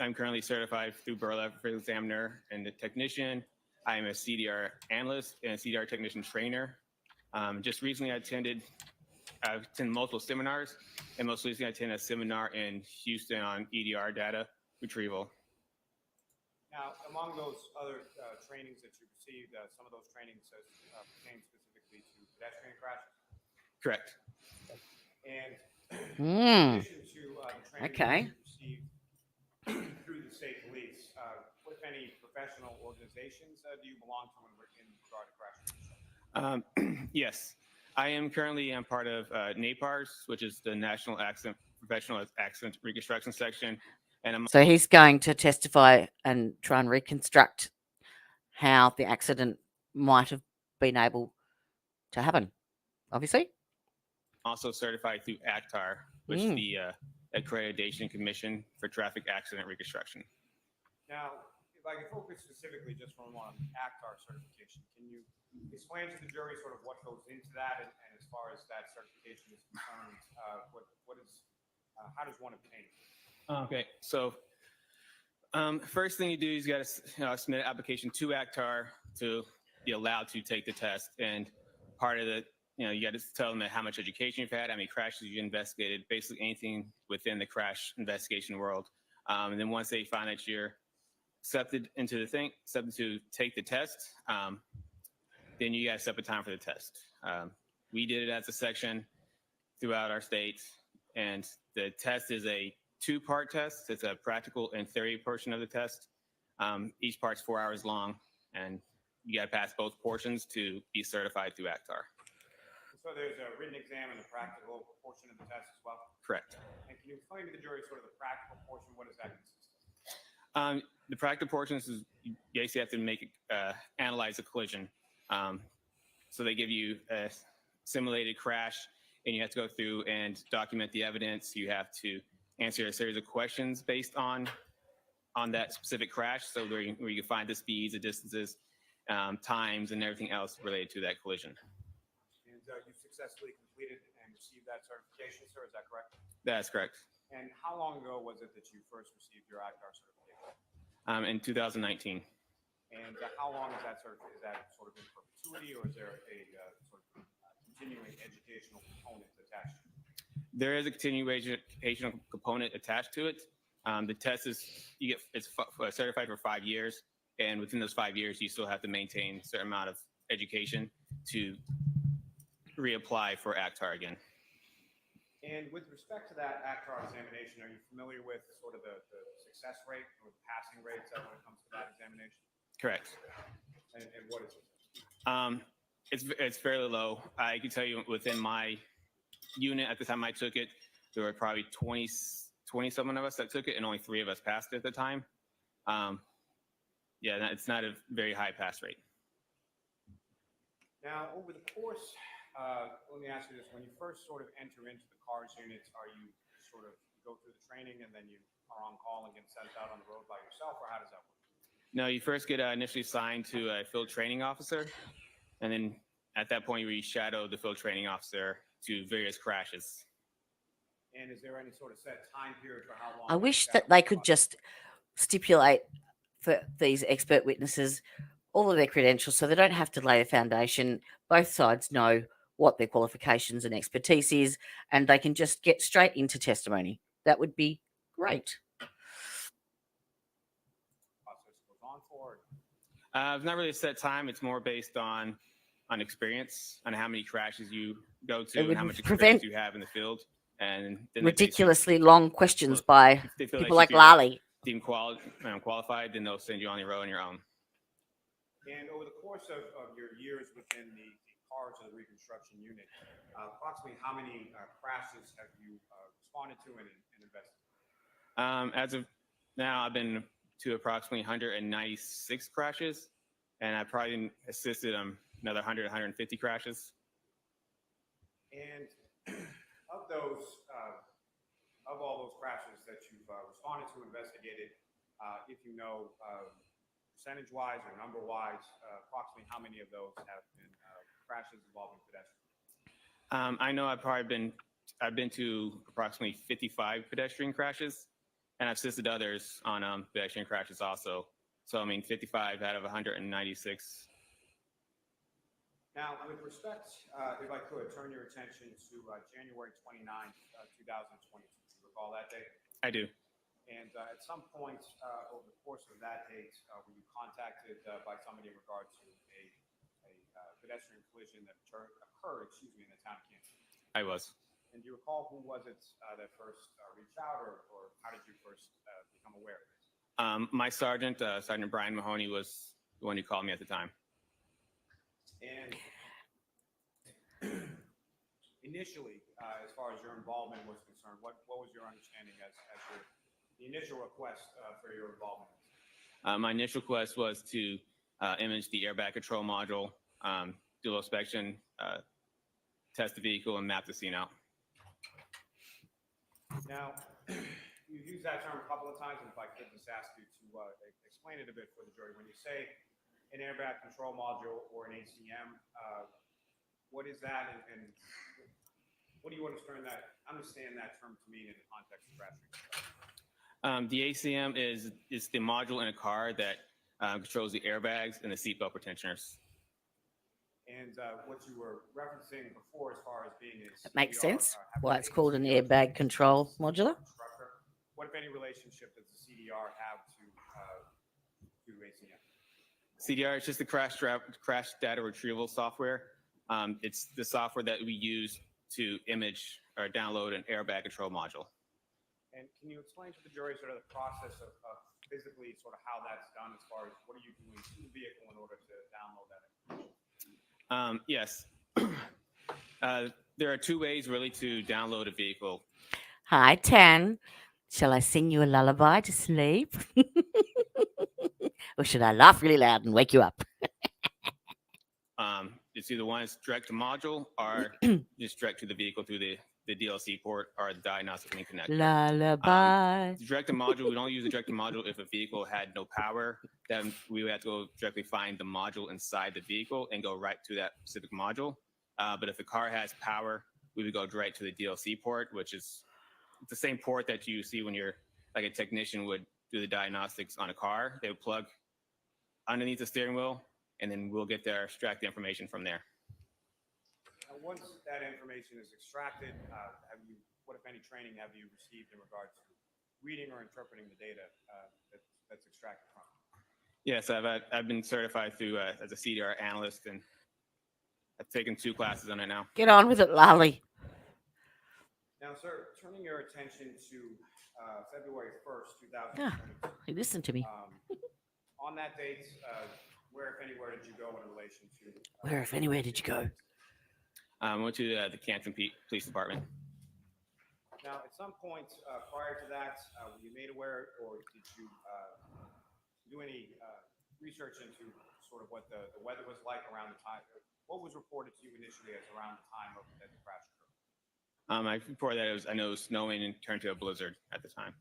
currently certified through Burlap for examiner and the technician. I'm a CDR analyst and a CDR technician trainer. Just recently I've attended multiple seminars, and most recently I attended a seminar in Houston on EDR data retrieval. Now, among those other trainings that you received, some of those trainings pertain specifically to pedestrian crashes? Correct. And in addition to the training that you received through the state police, what, if any, professional organizations do you belong to in regard to crash reconstruction? Yes, I am currently part of NAPARS, which is the National Professional Accident Reconstruction Section. And So he's going to testify and try and reconstruct how the accident might have been able to happen, obviously. also certified through ACTAR, which is the Accreditation Commission for Traffic Accident Reconstruction. Now, if I can focus specifically just on ACTAR certification, can you explain to the jury sort of what goes into that, and as far as that certification is concerned, how does one obtain it? Okay, so first thing you do is you got to submit an application to ACTAR to be allowed to take the test, and part of the you got to tell them how much education you've had, how many crashes you investigated, basically anything within the crash investigation world. And then once they find that you're accepted to take the test, then you got to set a time for the test. We did it as a section throughout our state, and the test is a 2-part test. It's a practical and theory portion of the test. Each part's 4 hours long, and you got to pass both portions to be certified through ACTAR. So there's a written exam and a practical portion of the test as well? Correct. And can you explain to the jury sort of the practical portion? What does that consist of? The practical portion is you basically have to analyze a collision. So they give you a simulated crash, and you have to go through and document the evidence. You have to answer a series of questions based on that specific crash. So where you can find the speeds, the distances, times, and everything else related to that collision. And you successfully completed and received that certification, sir, is that correct? That's correct. And how long ago was it that you first received your ACTAR certification? In 2019. And how long is that certification? Is that sort of in perpetuity, or is there a sort of continuing educational component attached to it? There is a continuation educational component attached to it. The test is it's certified for 5 years, and within those 5 years, you still have to maintain a certain amount of education to reapply for ACTAR again. And with respect to that ACTAR examination, are you familiar with sort of the success rate or the passing rates when it comes to that examination? Correct. And what is it? It's fairly low. I can tell you within my unit at the time I took it, there were probably 20 something of us that took it, and only 3 of us passed it at the time. It's not a very high pass rate. Now, over the course, let me ask you this: when you first sort of enter into the CARS units, are you sort of go through the training and then you are on call and get sent out on the road by yourself, or how does that work? No, you first get initially assigned to a field training officer, and then at that point you shadow the field training officer to various crashes. And is there any sort of set time period for how long? I wish that they could just stipulate for these expert witnesses all of their credentials so they don't have to lay a foundation. Both sides know what their qualifications and expertise is, and they can just get straight into testimony. That would be great. It's not really a set time. It's more based on experience, on how many crashes you go to, and how much experience you have in the field. And then ridiculously long questions by people like Lali. Deemed qualified, then they'll send you on the road on your own. And over the course of your years within the CARS or the reconstruction unit, approximately how many crashes have you responded to and investigated? As of now, I've been to approximately 196 crashes, and I've probably assisted another 100, 150 crashes. And of those, of all those crashes that you've responded to, investigated, if you know percentage-wise or number-wise, approximately how many of those have been crashes involving pedestrians? I know I've been to approximately 55 pedestrian crashes, and I've assisted others on pedestrian crashes also. So, 55 out of 196. Now, with respect, if I could, turn your attention to January 29th, 2022. Do you recall that date? I do. And at some point over the course of that date, were you contacted by somebody in regard to a pedestrian collision that occurred, in the town of Kansas? I was. And do you recall who was it that first reached out, or how did you first become aware of this? My sergeant, Sergeant Brian Mahoney, was the one who called me at the time. And initially, as far as your involvement was concerned, what was your understanding as you're the initial request for your involvement? My initial quest was to image the airbag control module, do a little inspection, test the vehicle, and map the scene out. Now, you've used that term a couple of times, and if I could just ask you to explain it a bit for the jury. When you say an airbag control module or an ACM, what is that, and what do you understand that term to mean in the context of crashing? The ACM is the module in a car that controls the airbags and the seatbelt pretensioners. And what you were referencing before as far as being a That makes CDR, sense. Why it's called an airbag control modular. what, if any, relationship does the CDR have to ACM? CDR is just the crash data retrieval software. It's the software that we use to image or download an airbag control module. And can you explain to the jury sort of the process of physically sort of how that's done as far as what are you doing to the vehicle in order to download that information? Yes. There are two ways really to download a vehicle. Hi, Tan. Shall I sing you a lullaby to sleep? Or should I laugh really loud and wake you up? It's either one is direct to module or just direct to the vehicle through the DLC port or the diagnostic link connector. Lullaby. Direct to module, we don't use the direct to module if a vehicle had no power. Then we would have to go directly find the module inside the vehicle and go right to that specific module. But if the car has power, we would go direct to the DLC port, which is the same port that you see when you're like a technician would do the diagnostics on a car. They would plug underneath the steering wheel, and then we'll get there, extract the information from there. Now, once that information is extracted, what, if any, training have you received in regards to reading or interpreting the data that's extracted from it? Yes, I've been certified through as a CDR analyst, and I've taken 2 classes on it now. Get on with it, Lolly. Now, sir, turning your attention to February 1st, 2020. Ah, you listen to me. On that date, where, if anywhere, did you go in relation to? Where, if anywhere, did you go? I went to the Canton Police Department. Now, at some point prior to that, were you made aware, or did you do any research into sort of what the weather was like around the time? What was reported to you initially as around the time of that the crash occurred? I reported that I know it was snowing and turned to a blizzard at the time.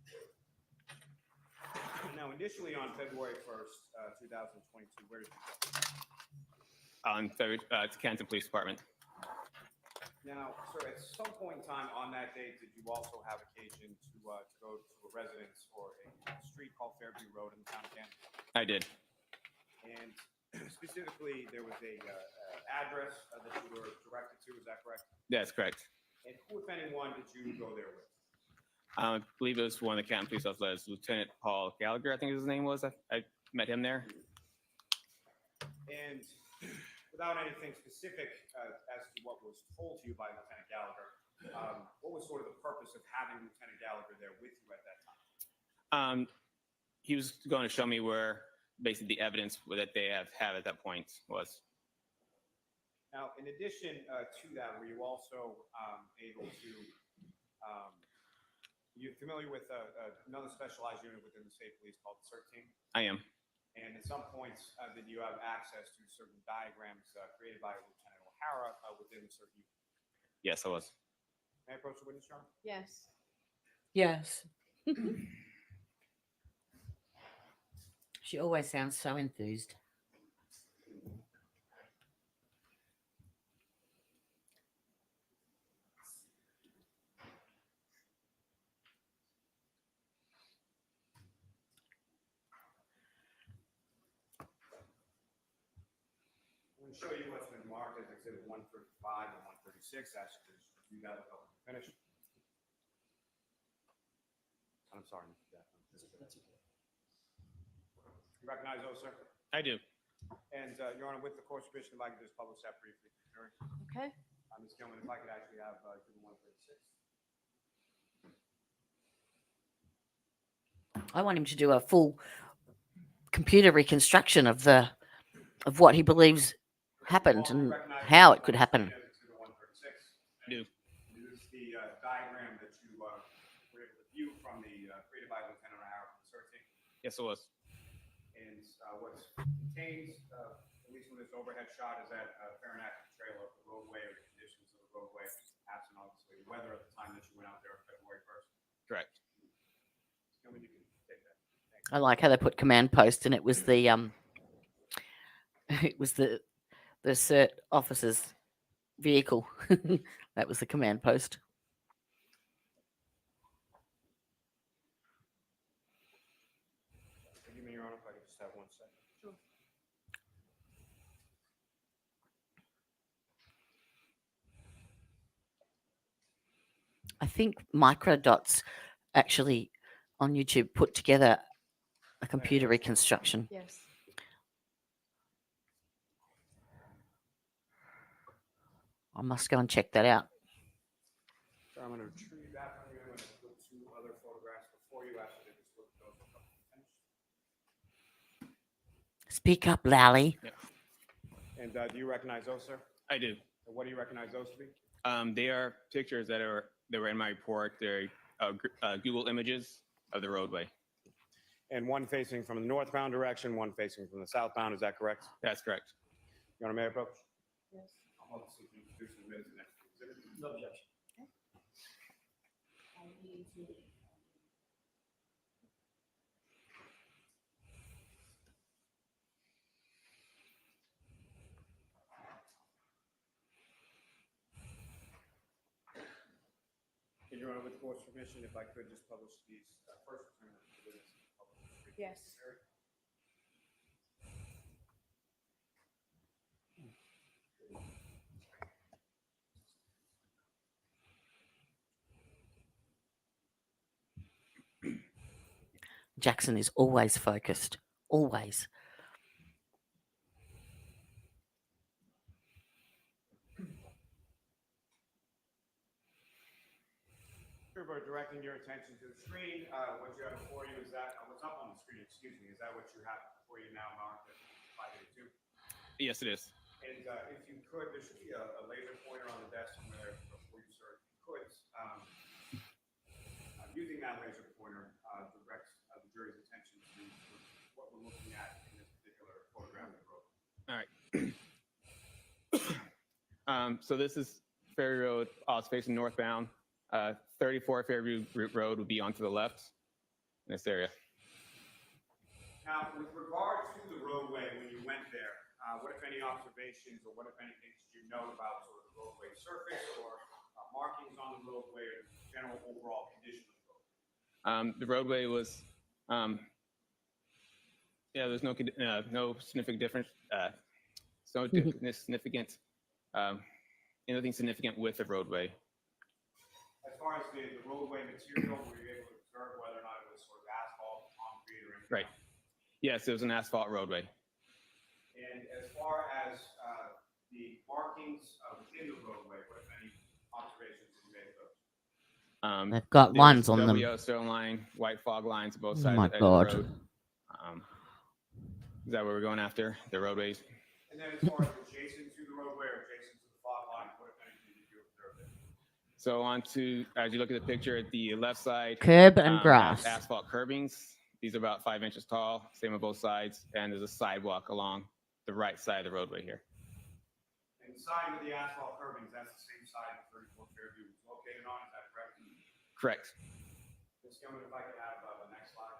Now, initially on February 1st, 2022, where did you go? On February, to Canton Police Department. Now, sir, at some point in time on that date, did you also have occasion to go to a residence or a street called Fairview Road in the town of Canton? I did. And specifically, there was a address that you were directed to, is that correct? That's correct. And who, if anyone, did you go there with? I believe it was one of the Canton Police officers, Lieutenant Paul Gallagher, I think his name was. I met him there. And without anything specific as to what was told to you by Lieutenant Gallagher, what was sort of the purpose of having Lieutenant Gallagher there with you at that time? He was going to show me where basically the evidence that they have at that point was. Now, in addition to that, were you also able to, you're familiar with another specialized unit within the state police called the CERT team? I am. And at some points, did you have access to certain diagrams created by Lieutenant O'Hara within the CERT unit? Yes, I was. May I approach the witness, John? Yes. Yes. She always sounds so enthused. I'm going to show you what's been marked as Exhibit 135 and 136. Ask you to review that until finish. I'm sorry. You recognize those, sir? I do. And, Your Honor, with the court's permission, if I could just publish that briefly for the jury. Okay. Ms. Gilman, if I could actually have Exhibit 136. I want him to do a full computer reconstruction of what he believes happened and how it could happen. I do. This is the diagram that you were able to view from the created by Lieutenant Yes, it was. And what's contained, at least from this overhead shot, is that fair and accurate trail of the roadway or the conditions of the roadway, absent obviously the weather at the time that you went out there on February 1st. Correct. You can take that. I like how they put command post, and it was the it was the CERT officer's vehicle. That was the command post. Forgive me, Your Honor, if I could just have 1 second. Sure. I think Microdots actually on YouTube put together a computer reconstruction. Yes. I must go and check that out. So I'm going to retrieve that from you. I'm going to put 2 other photographs before you after they just look at those. Speak up, Lally. Yeah. And do you recognize those, sir? I do. What do you recognize those to be? They are pictures that were in my report. They're Google images of the roadway. And one facing from the northbound direction, one facing from the southbound. Is that correct? That's correct. Your Honor, may I approach? Yes. I'll obviously introduce the minutes and next exhibit. No objection. And Your Honor, with the court's permission, if I could just publish these first return of the minutes. Yes. Jackson is always focused. Always. Trooper, directing your attention to the screen. What you have before you is that, what's up on the screen, excuse me, is that what you have before you now marked at 582? Yes, it is. And if you could, there should be a laser pointer on the desk somewhere before you start. If you could, using that laser pointer directs the jury's attention to what we're looking at in this particular photograph of the road. All right. So this is Ferry Road. It's facing northbound. 34 Fairview Road would be onto the left in this area. Now, with regard to the roadway, when you went there, what if any observations or what if anything did you note about sort of the roadway surface or markings on the roadway or general overall condition of the roadway? The roadway was, there's no significant difference. Anything significant with the roadway. As far as the roadway material, were you able to observe whether or not it was sort of asphalt, concrete, or anything? Right. Yes, it was an asphalt roadway. And as far as the markings within the roadway, what if any observations you made of those? They've got lines on them. WO stone line, white fog lines, both sides my of the God. road. Is that what we're going after? The roadways? And then as far as adjacent to the roadway or adjacent to the fog line, what if anything did you observe there? So as you look at the picture at the left side, Curb and has grass. asphalt curbings. These are about 5 inches tall, same on both sides, and there's a sidewalk along the right side of the roadway here. And the side with the asphalt curbings, that's the same side that 34 Fairview is located on, is that correct? Correct. Ms. Gilman, if I could have the next slide.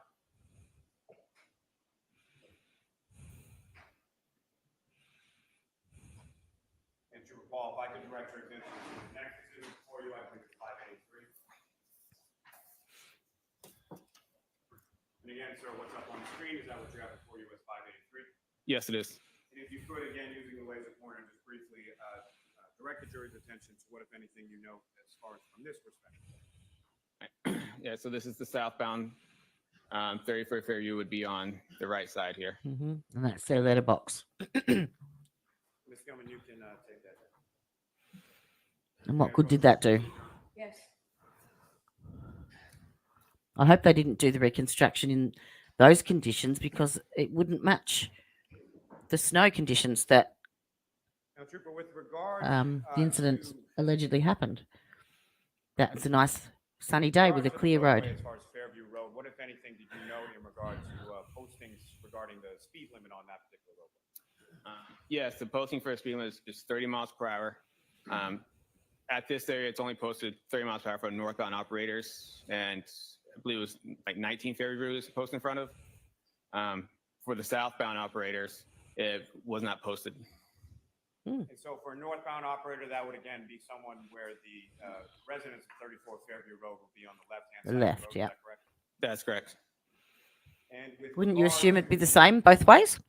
And to recall, if I could direct your attention to the next exhibit before you, I believe it's 583. And again, sir, what's up on the screen? Is that what you have before you as 583? Yes, it is. And if you could, again, using the laser pointer, just briefly direct the jury's attention to what, if anything, you know as far as from this perspective. Yeah, so this is the southbound. 34 Fairview would be on the right side here. And that's their letterbox. Ms. Gilman, you can take that. And what good did that do? Yes. I hope they didn't do the reconstruction in those conditions because it wouldn't match the snow conditions that Now, Trooper, with regard the incident allegedly happened. That's a nice sunny day with a clear road. As far as Fairview Road, what what, if anything, did you note in regard to postings regarding the speed limit on that particular roadway? Yes, the posting for a speed limit is 30 miles per hour. At this area, it's only posted 30 miles per hour for northbound operators, and I believe it was like 19 Ferry Road is posted in front of. For the southbound operators, it was not posted. And so for a northbound operator, that would again be someone where the residents of 34 Fairview Road will be on the left-hand side Left, of the road. yeah. Is that correct? That's correct. And with Wouldn't you regard assume it'd be to the same both ways?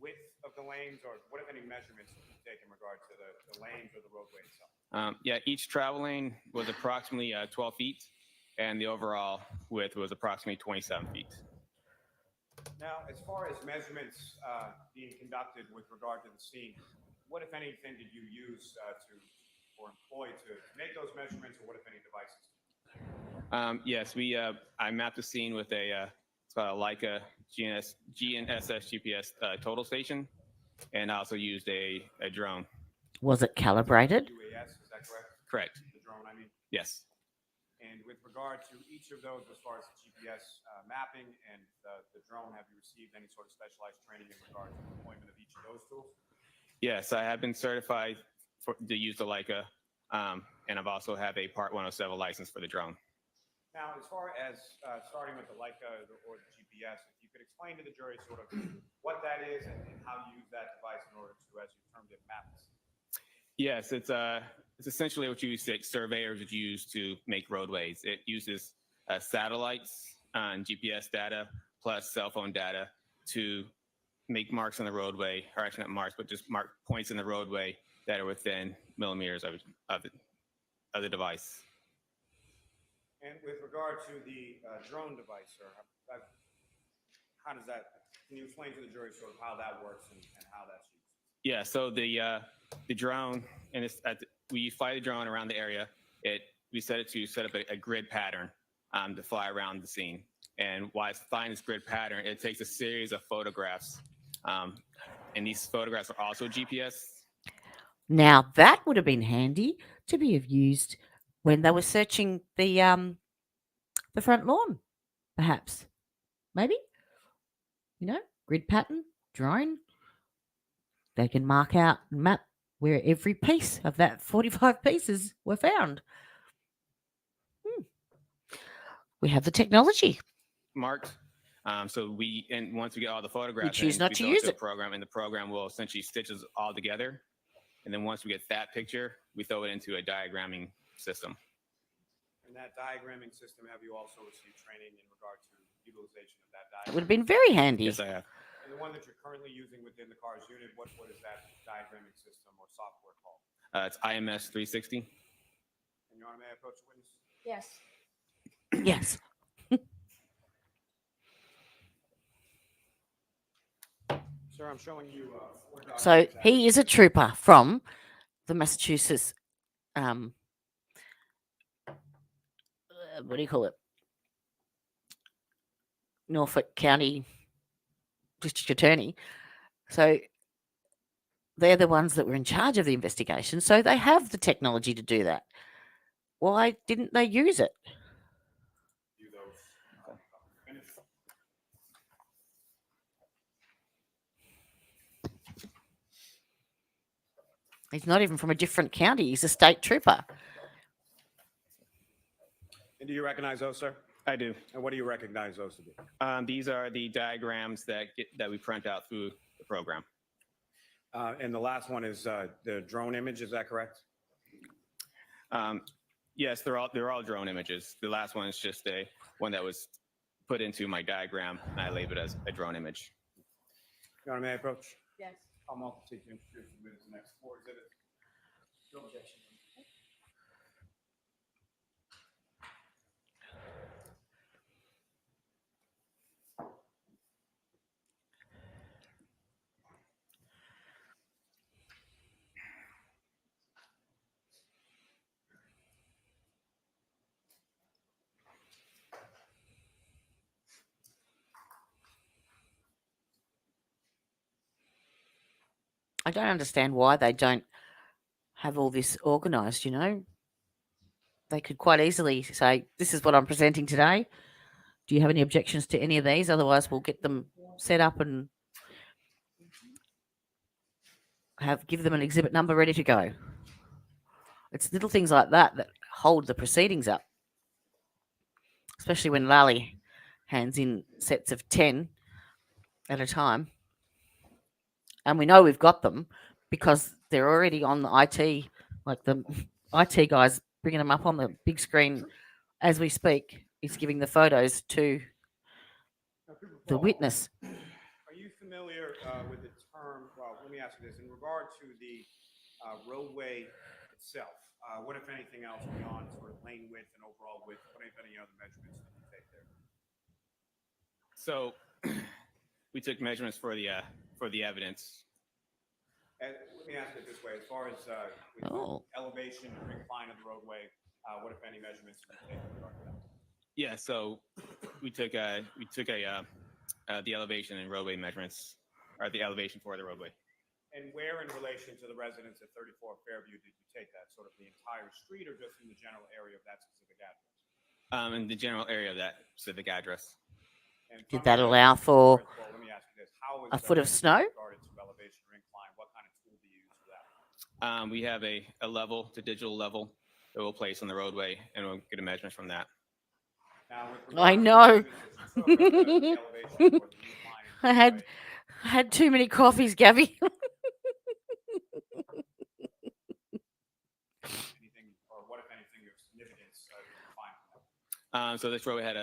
width of the lanes, or what, if any, measurements did you take in regard to the lanes or the roadway itself? Yeah, each travel lane was approximately 12 feet, and the overall width was approximately 27 feet. Now, as far as measurements being conducted with regard to the scene, what, if anything, did you use or employ to make those measurements, or what, if any, devices? Yes, I mapped the scene with it's called a Leica GNSS GPS total station, and I also used a drone. Was it calibrated? UAS, is that correct? Correct. The drone, I mean. Yes. And with regard to each of those, as far as the GPS mapping and the drone, have you received any sort of specialized training in regard to the deployment of each of those tools? Yes, I have been certified to use the Leica, and I've also have a Part 107 license for the drone. Now, as far as starting with the Leica or the GPS, if you could explain to the jury sort of what that is and how you use that device in order to, as you termed it, map this. Yes, it's essentially what surveyors would use to make roadways. It uses satellites and GPS data plus cell phone data to make marks on the roadway, or actually not marks, but just mark points in the roadway that are within millimeters of the device. And with regard to the drone device, sir, how does that? Can you explain to the jury sort of how that works and how that's used? Yeah, so the drone, and we fly the drone around the area. We set it to set up a grid pattern to fly around the scene. And while it's flying this grid pattern, it takes a series of photographs, and these photographs are also GPS. Now that would have been handy to be used when they were searching the front lawn, perhaps, maybe. Grid pattern, drone. They can mark out and map where every piece of that 45 pieces were found. We have the technology. Marked. So once we get all the photographs, We choose not to use it. Program, and the program will essentially stitch us all together. And then once we get that picture, we throw it into a diagramming system. In that diagramming system, have you also received training in regard to utilization of that diagram? It would have been very handy. Yes, I have. And the one that you're currently using within the CARS unit, what is that diagramming system or software called? It's IMS 360. And Your Honor, may I approach the witness? Yes. Yes. Sir, I'm showing you. So he is a trooper from the Massachusetts, what do you call it? Norfolk County District Attorney. So they're the ones that were in charge of the investigation. So they have the technology to do that. Why didn't they use it? He's not even from a different county. He's a state trooper. And do you recognize those, sir? I do. And what do you recognize those to be? These are the diagrams that we print out through the program. And the last one is the drone image. Is that correct? Yes, they're all drone images. The last one is just one that was put into my diagram, and I labeled it as a drone image. Your Honor, may I approach? Yes. I'm also to introduce the witness next floor exhibit. No objection. I don't understand why they don't have all this organised, They could quite easily say, this is what I'm presenting today. Do you have any objections to any of these? Otherwise, we'll get them set up and give them an exhibit number ready to go. It's little things like that that hold the proceedings up, especially when Lally hands in sets of 10 at a time. And we know we've got them because they're already on the IT, like the IT guys bringing them up on the big screen as we speak. He's giving the photos to the witness. Are you familiar with the term, well, let me ask you this, in regard to the roadway itself, what if anything else beyond sort of lane width and overall width, what if any other measurements did you take there? So we took measurements for the evidence. And let me ask it this way, as far as elevation or incline of the roadway, what if any measurements did you take in regard to that? Yeah, so we took the elevation and roadway measurements, or the elevation for the roadway. And where in relation to the residents at 34 Fairview did you take that? Sort of the entire street or just in the general area of that specific address? In the general area of that specific address. And Did that allow for let me ask you this. How is a foot of snow? regarded to elevation or incline? What kind of tool do you use for that? We have a level, the digital level that we'll place on the roadway, and we'll get a measurement from that. Now, I know. I had too many coffees, Gabby. Anything, or what if anything of significance did you find from that? So this roadway had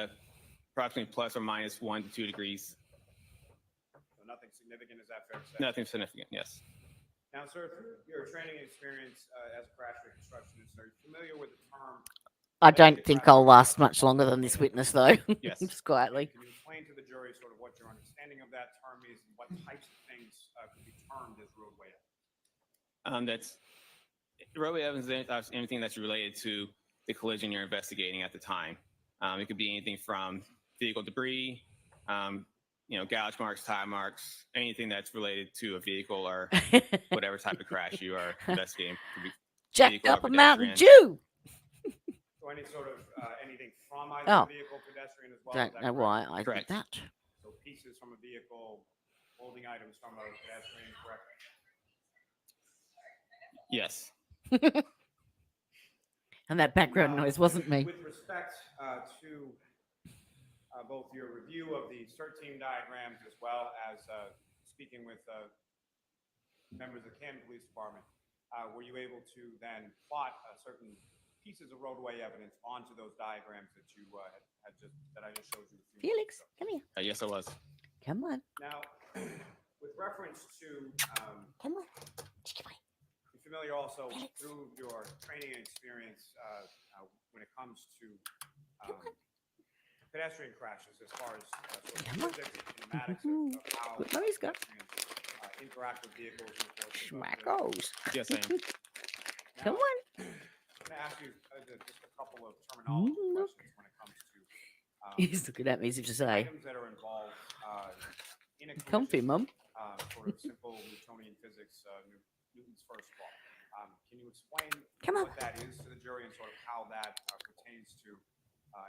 approximately plus or minus 1 to 2 degrees. So nothing significant, is that fair to say? Nothing significant, yes. Now, sir, through your training experience as a crash reconstructionist, are you familiar with the term? I don't think I'll last much longer than this witness, though. Yes. Just quietly. Can you explain to the jury sort of what your understanding of that term is and what types of things could be termed as roadway evidence? That's roadway evidence is anything that's related to the collision you're investigating at the time. It could be anything from vehicle debris, gouge marks, tire marks, anything that's related to a vehicle or whatever type of crash you are investigating. Jacked up a Mountain Dew. So any sort of anything from either vehicle, pedestrian as well? Don't know why I did that. So pieces from a vehicle, holding items from a pedestrian, correct? Yes. And that background noise wasn't me. With respect to both your review of the CERT team diagrams as well as speaking with members of the Canton Police Department, were you able to then plot certain pieces of roadway evidence onto those diagrams that you that I just showed you? Felix, come here. Yes, I was. Come on. Now, with reference to, Come on. you're familiar also through your training and experience when it comes to pedestrian crashes, as far as physics and kinematics of how pedestrians interact with vehicles and so forth. Schmackos. Yes, I am. Come on. I'm going to ask you just a couple of terminology questions when it comes to He's looking at me as if to say, items that are involved in a comfy, collision, Mum. sort of simple Newtonian physics, Newton's first law. Can you explain what that is to the jury and sort of how that pertains to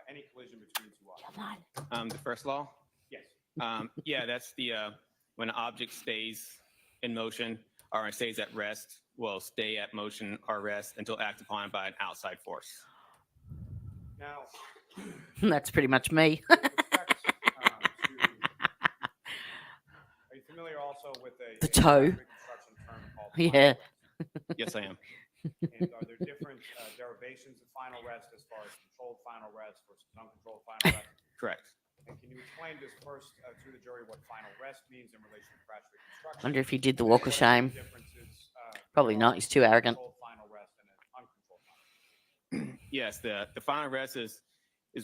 any collision between two objects? Come on. The first law? Yes. Yeah, that's the when an object stays in motion or stays at rest, will stay at motion or rest until acted upon by an outside force. Now, That's pretty much me. with respect are you familiar also with The toe. reconstruction term called Yeah. Yes, I am. And are there different derivations of final rest as far as controlled final rest versus uncontrolled final rest? Correct. And can you explain just first to the jury what final rest means in relation to crash reconstruction? Wonder if he did the walk of shame. Probably not. He's too arrogant. Final rest and an uncontrolled final rest. Yes, the final rest is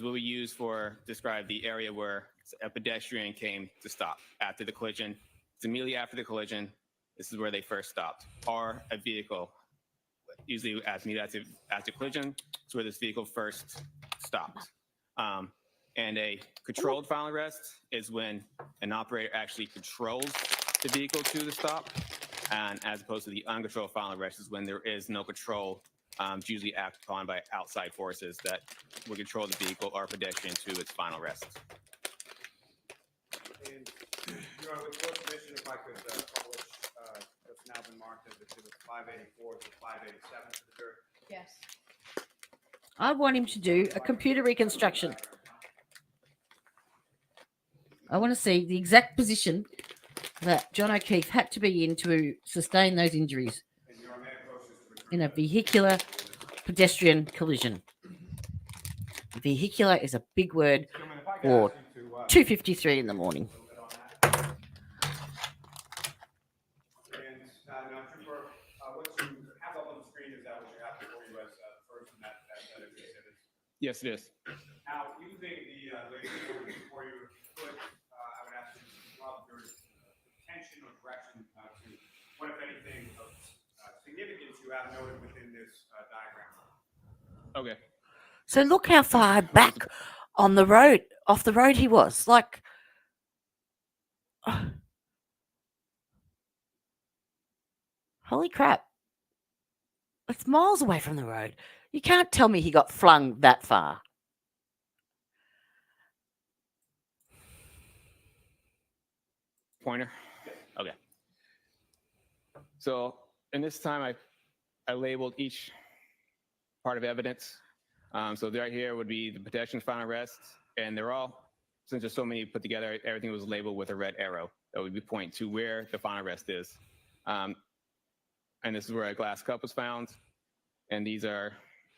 what we use for describe the area where a pedestrian came to stop after the collision. It's immediately after the collision. This is where they first stopped. Or a vehicle, usually after collision, it's where this vehicle first stopped. And a controlled final rest is when an operator actually controls the vehicle to the stop, and as opposed to the uncontrolled final rest is when there is no control. It's usually acted upon by outside forces that will control the vehicle or pedestrian to its final rest. Your Honor, with court permission, if I could publish what's now been marked as Exhibit 584 to 587 to the jury. Yes. I want him to do a computer reconstruction. I want to see the exact position that John O'Keefe had to be in to sustain those injuries in a vehicular pedestrian collision. Vehicular is a big word for 2:53 in the morning. And now, Trooper, what you have up on the screen, is that what you have before you as first in that set of exhibits? Yes, it is. Now, using the laser before you could, I would ask you to draw your attention or direction to what, if anything, of significance you have noted within this diagram. Okay. So look how far back on the road, off the road he was. Like, holy crap. It's miles away from the road. You can't tell me he got flung that far. Pointer? Okay. So in this time, I labeled each part of evidence. So right here would be the pedestrian's final arrest, and they're all, since there's so many put together, everything was labeled with a red arrow that would be point to where the final arrest is. And this is where a glass cup was found, and these are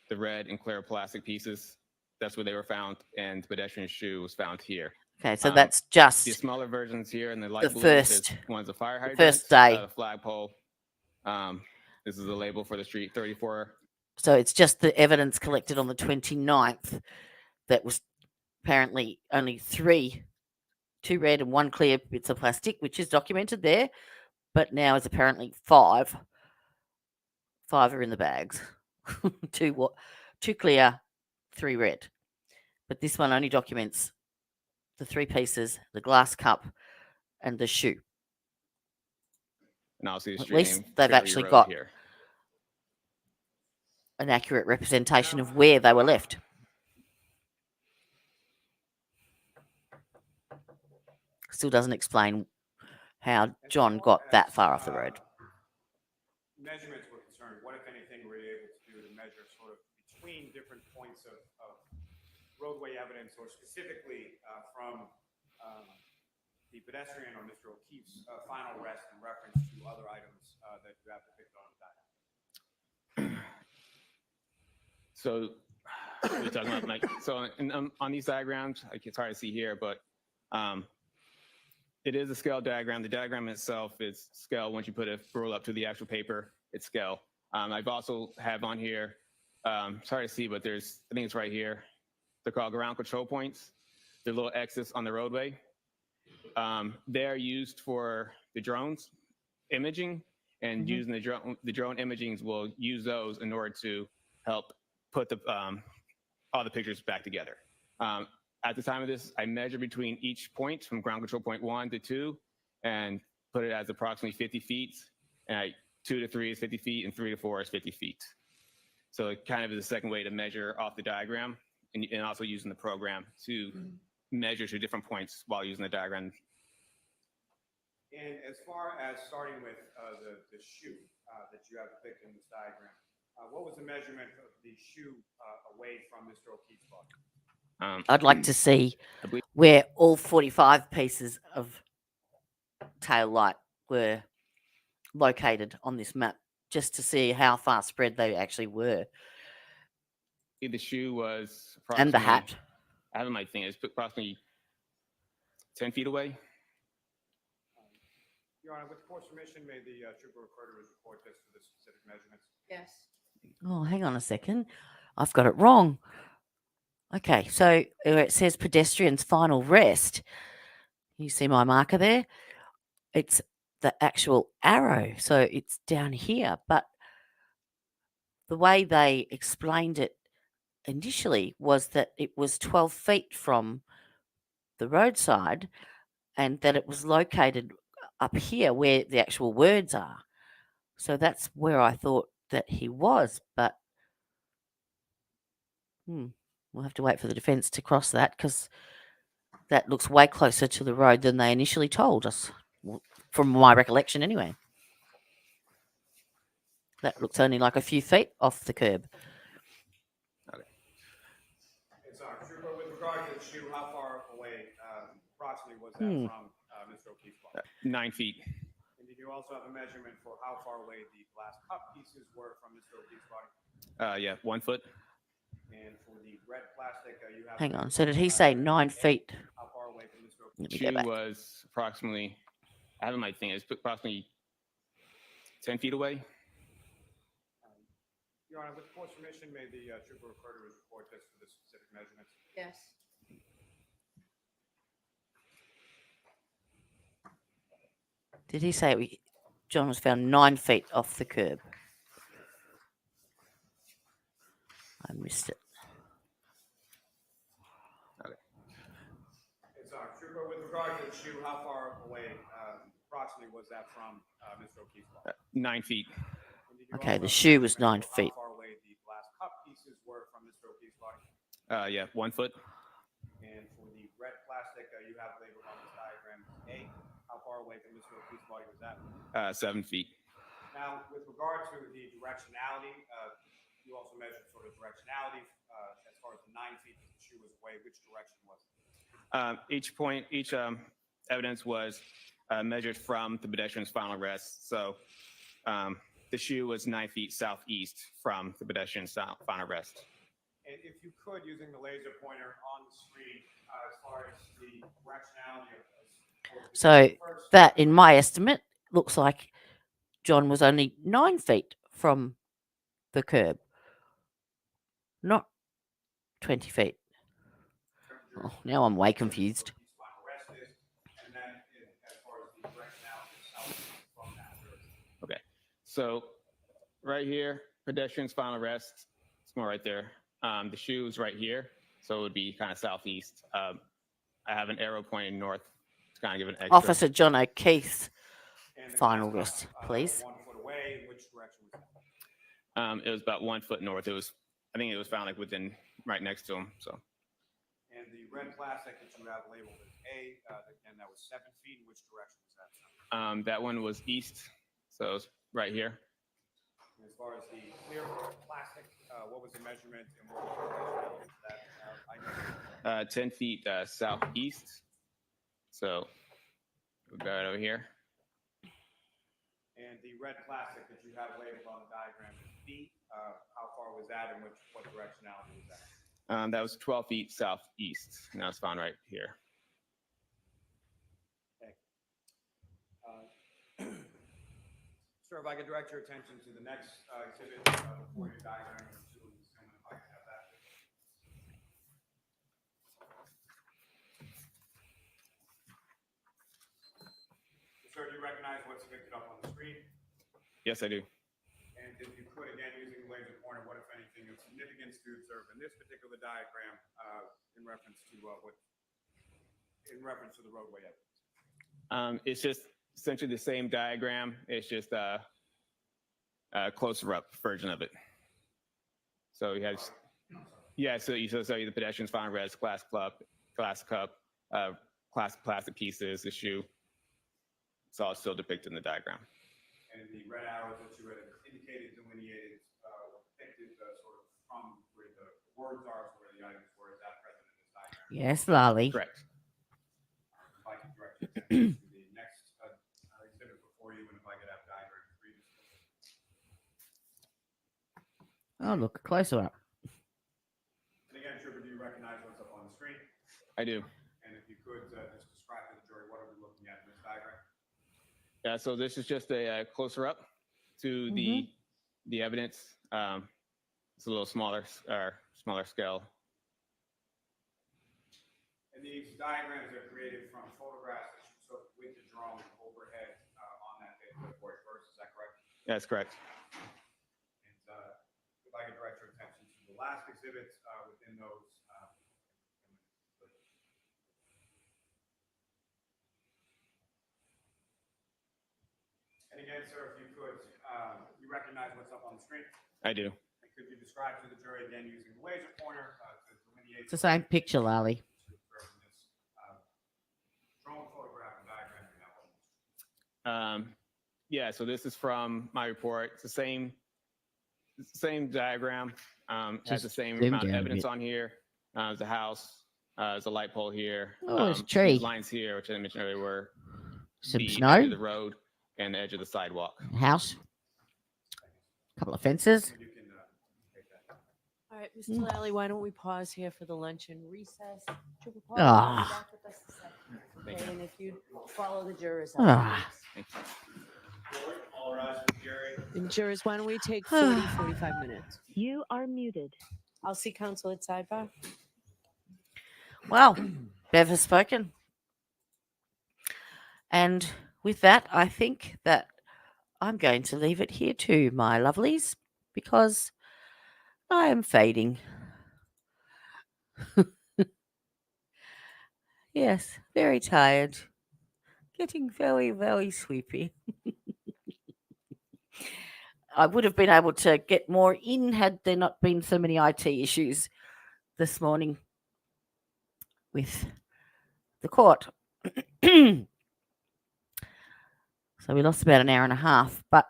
the red and clear plastic pieces. That's where they were found, and the pedestrian shoe was found here. Okay, so that's just the smaller versions here, and the light the blue first, one's a fire hydrant, first day. the flagpole. This is the label for the street 34. So it's just the evidence collected on the 29th that was apparently only two red and one clear bits of plastic, which is documented there, but now is apparently five. Five are in the bags. Two clear, three red. But this one only documents the three pieces, the glass cup, and the shoe. And also the At street least name, they've Fairview actually Road got here. An accurate representation of where they were left. Still doesn't explain how John got that far off the road. Measurements were concerned. What, if anything, were you able to do to measure sort of between different points of roadway evidence, or specifically from the pedestrian or Mr. O'Keefe's final arrest in reference to other items that you have depicted on the diagram? So we're talking about on these diagrams, it's hard to see here, but it is a scale diagram. The diagram itself is scale. Once you put a roll up to the actual paper, it's scale. I've also have on here, it's hard to see, but I think it's right here. They're called ground control points. They're little X's on the roadway. They're used for the drones imaging, and using the drone imagings will use those in order to help put all the pictures back together. At the time of this, I measured between each point from ground control point 1 to 2 and put it as approximately 50 feet. And 2 to 3 is 50 feet, and 3 to 4 is 50 feet. So it kind of is a second way to measure off the diagram, and also using the program to measure to different points while using the diagram. And as far as starting with the shoe that you have depicted in this diagram, what was the measurement of the shoe away from Mr. O'Keefe's body? I'd like to see where all 45 pieces of tail light were located on this map, just to see how far spread they actually were. The shoe was and the hat. I have my thing. It's approximately 10 feet away. Your Honor, with the court's permission, may the trooper refer to his report just for the specific measurements? Yes. Oh, hang on a second. I've got it wrong. Okay, so it says pedestrian's final rest. You see my marker there? It's the actual arrow. So it's down here. But the way they explained it initially was that it was 12 feet from the roadside, and that it was located up here where the actual words are. So that's where I thought that he was, but we'll have to wait for the defence to cross that, because That looks way closer to the road than they initially told us, from my recollection anyway. That looks only like a few feet off the curb. It's Trooper, with regard to the shoe, how far away approximately was that from Mr. O'Keefe's body? 9 feet. And did you also have a measurement for how far away the glass cup pieces were from Mr. O'Keefe's body? Yeah, 1 foot. And for the red plastic, you have. Hang on. So did he say 9 feet? How far away from Mr. Let me Shoe go back. was approximately, I have my thing, it's approximately 10 feet away. Your Honor, with the court's permission, may the trooper refer to his report just for the specific measurements? Yes. Did he say John was found 9 feet off the curb? I missed it. It's Trooper, with regard to the shoe, how far away approximately was that from Mr. O'Keefe's body? 9 feet. Okay, the shoe was 9 feet. How far away the glass cup pieces were from Mr. O'Keefe's body? Yeah, 1 foot. And for the red plastic, you have labeled on this diagram as A. How far away from Mr. O'Keefe's body was that? 7 feet. Now, with regard to the directionality, you also measured sort of directionality as far as the 9 feet that the shoe was away. Which direction was it? Each evidence was measured from the pedestrian's final rest. So the shoe was 9 feet southeast from the pedestrian's final rest. And if you could, using the laser pointer on the screen, as far as the directionality of So that, in my estimate, looks like John was only 9 feet from the curb, not 20 feet. Oh, now I'm way confused. Okay, so right here, pedestrian's final rest. It's more right there. The shoe is right here, so it would be kind of southeast. I have an arrow pointing north to kind of give an extra. Officer John O'Keefe's final rest, please. 1 foot away. Which direction was that? It was about 1 foot north. I think it was found like within, right next to him. So. And the red plastic that you have labeled as A, again, that was 7 feet. In which direction was that? That one was east, so it's right here. As far as the clear plastic, what was the measurement and what was the directionality for that item? 10 feet southeast. So we'll go right over here. And the red plastic that you have labeled on the diagram as B, how far was that and what directionality was that? That was 12 feet southeast, and that was found right here. Okay. Sir, if I could direct your attention to the next exhibit before your diagram number 2 in this film, if I could have that. Sir, do you recognize what's depicted up on the screen? Yes, I do. And if you could, again, using the laser pointer, what, if anything, of significance to observe in this particular diagram in reference to the roadway evidence? It's just essentially the same diagram. It's just a closer up version of it. So you have, so you show the pedestrian's final rest, glass cup, glass plastic pieces, the shoe. It's all still depicted in the diagram. And the red arrows that you had indicated, delineated, depicted sort of from where the words are to where the items were. Is that present in this diagram? Yes, Lolly. Correct. If I can direct your attention to the next exhibit before you, and if I could have diagram 3. Oh, look, closer up. And again, Trooper, do you recognize what's up on the screen? I do. And if you could just describe to the jury, what are we looking at in this diagram? Yeah, so this is just a closer up to the evidence. It's a little smaller scale. And these diagrams are created from photographs that you took with the drone overhead on that day before it burst. Is that correct? That's correct. And if I could direct your attention to the last exhibit within those. And again, sir, if you could, you recognize what's up on the screen? I do. And could you describe to the jury again using the laser pointer to delineate? It's the same picture, Lolly. Yeah, so this is from my report. It's the same diagram. Has the same zoom amount of down a evidence bit. on here. There's a house. There's a light pole here. Oh, there's a tree. These lines here, which I mentioned earlier, were Some the snow. edge of the road and the edge of the sidewalk. House. A couple of fences. All right, Mr. Lally, why don't we pause here for the luncheon recess? Triple pause. Ah. Be back with us a second. Okay, and if you follow the jurors Ah. afterwards. And jurors, why don't we take 45 minutes? You are muted. I'll see counsel at sidebar. Well, Bev has spoken. And with that, I think that I'm going to leave it here too, my lovelies, because I am fading. Yes, very tired. Getting very, very sleepy. I would have been able to get more in had there not been so many IT issues this morning with the court. So we lost about an hour and a half, but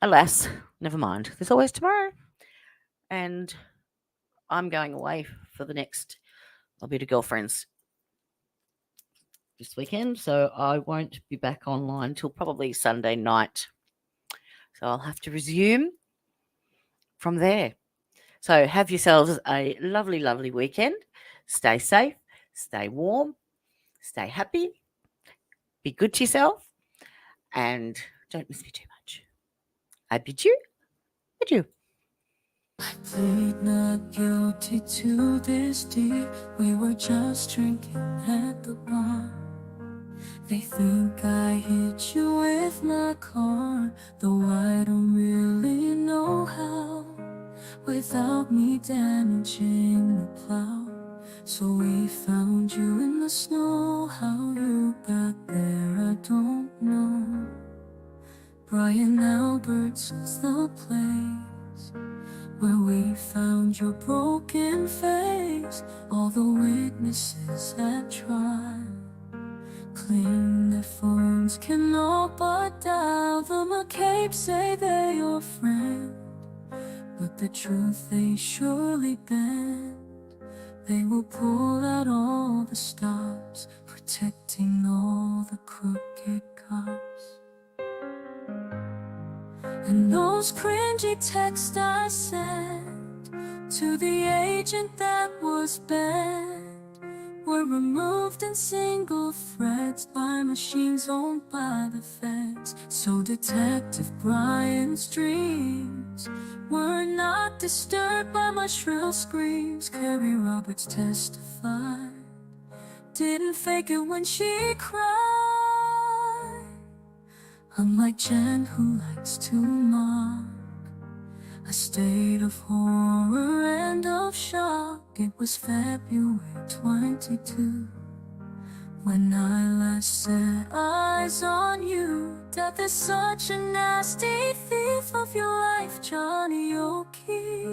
alas, never mind. There's always tomorrow. And I'm going away for the next, I'll be to girlfriends this weekend, so I won't be back online till probably Sunday night. So I'll have to resume from there. So have yourselves a lovely, lovely weekend. Stay safe, stay warm, stay happy, be good to yourself, and don't miss me too much. I bid you adieu. Plead not guilty to this deed. We were just drinking at the bar. They think I hit you with my car, though I don't really know how, without me damaging the plow. So we found you in the snow. How you got there, I don't know. Brian Alberts was the place where we found your broken face. All the witnesses at trial claim their phones can all but dial. The McCabe say they're your friend, but the truth they surely bend. They will pull out all the stops, protecting all the crooked cops. And those cringy texts I sent to the agent that was banned were removed in single threads by machines owned by the feds. So Detective Brian's dreams were not disturbed by my shrill screams. Carrie Roberts testified, didn't fake it when she cried. Unlike Jen, who likes to mock a state of horror and of shock. It was February 22 when I last set eyes on you. Death is such a nasty thief of your life, Johnny O'Keefe.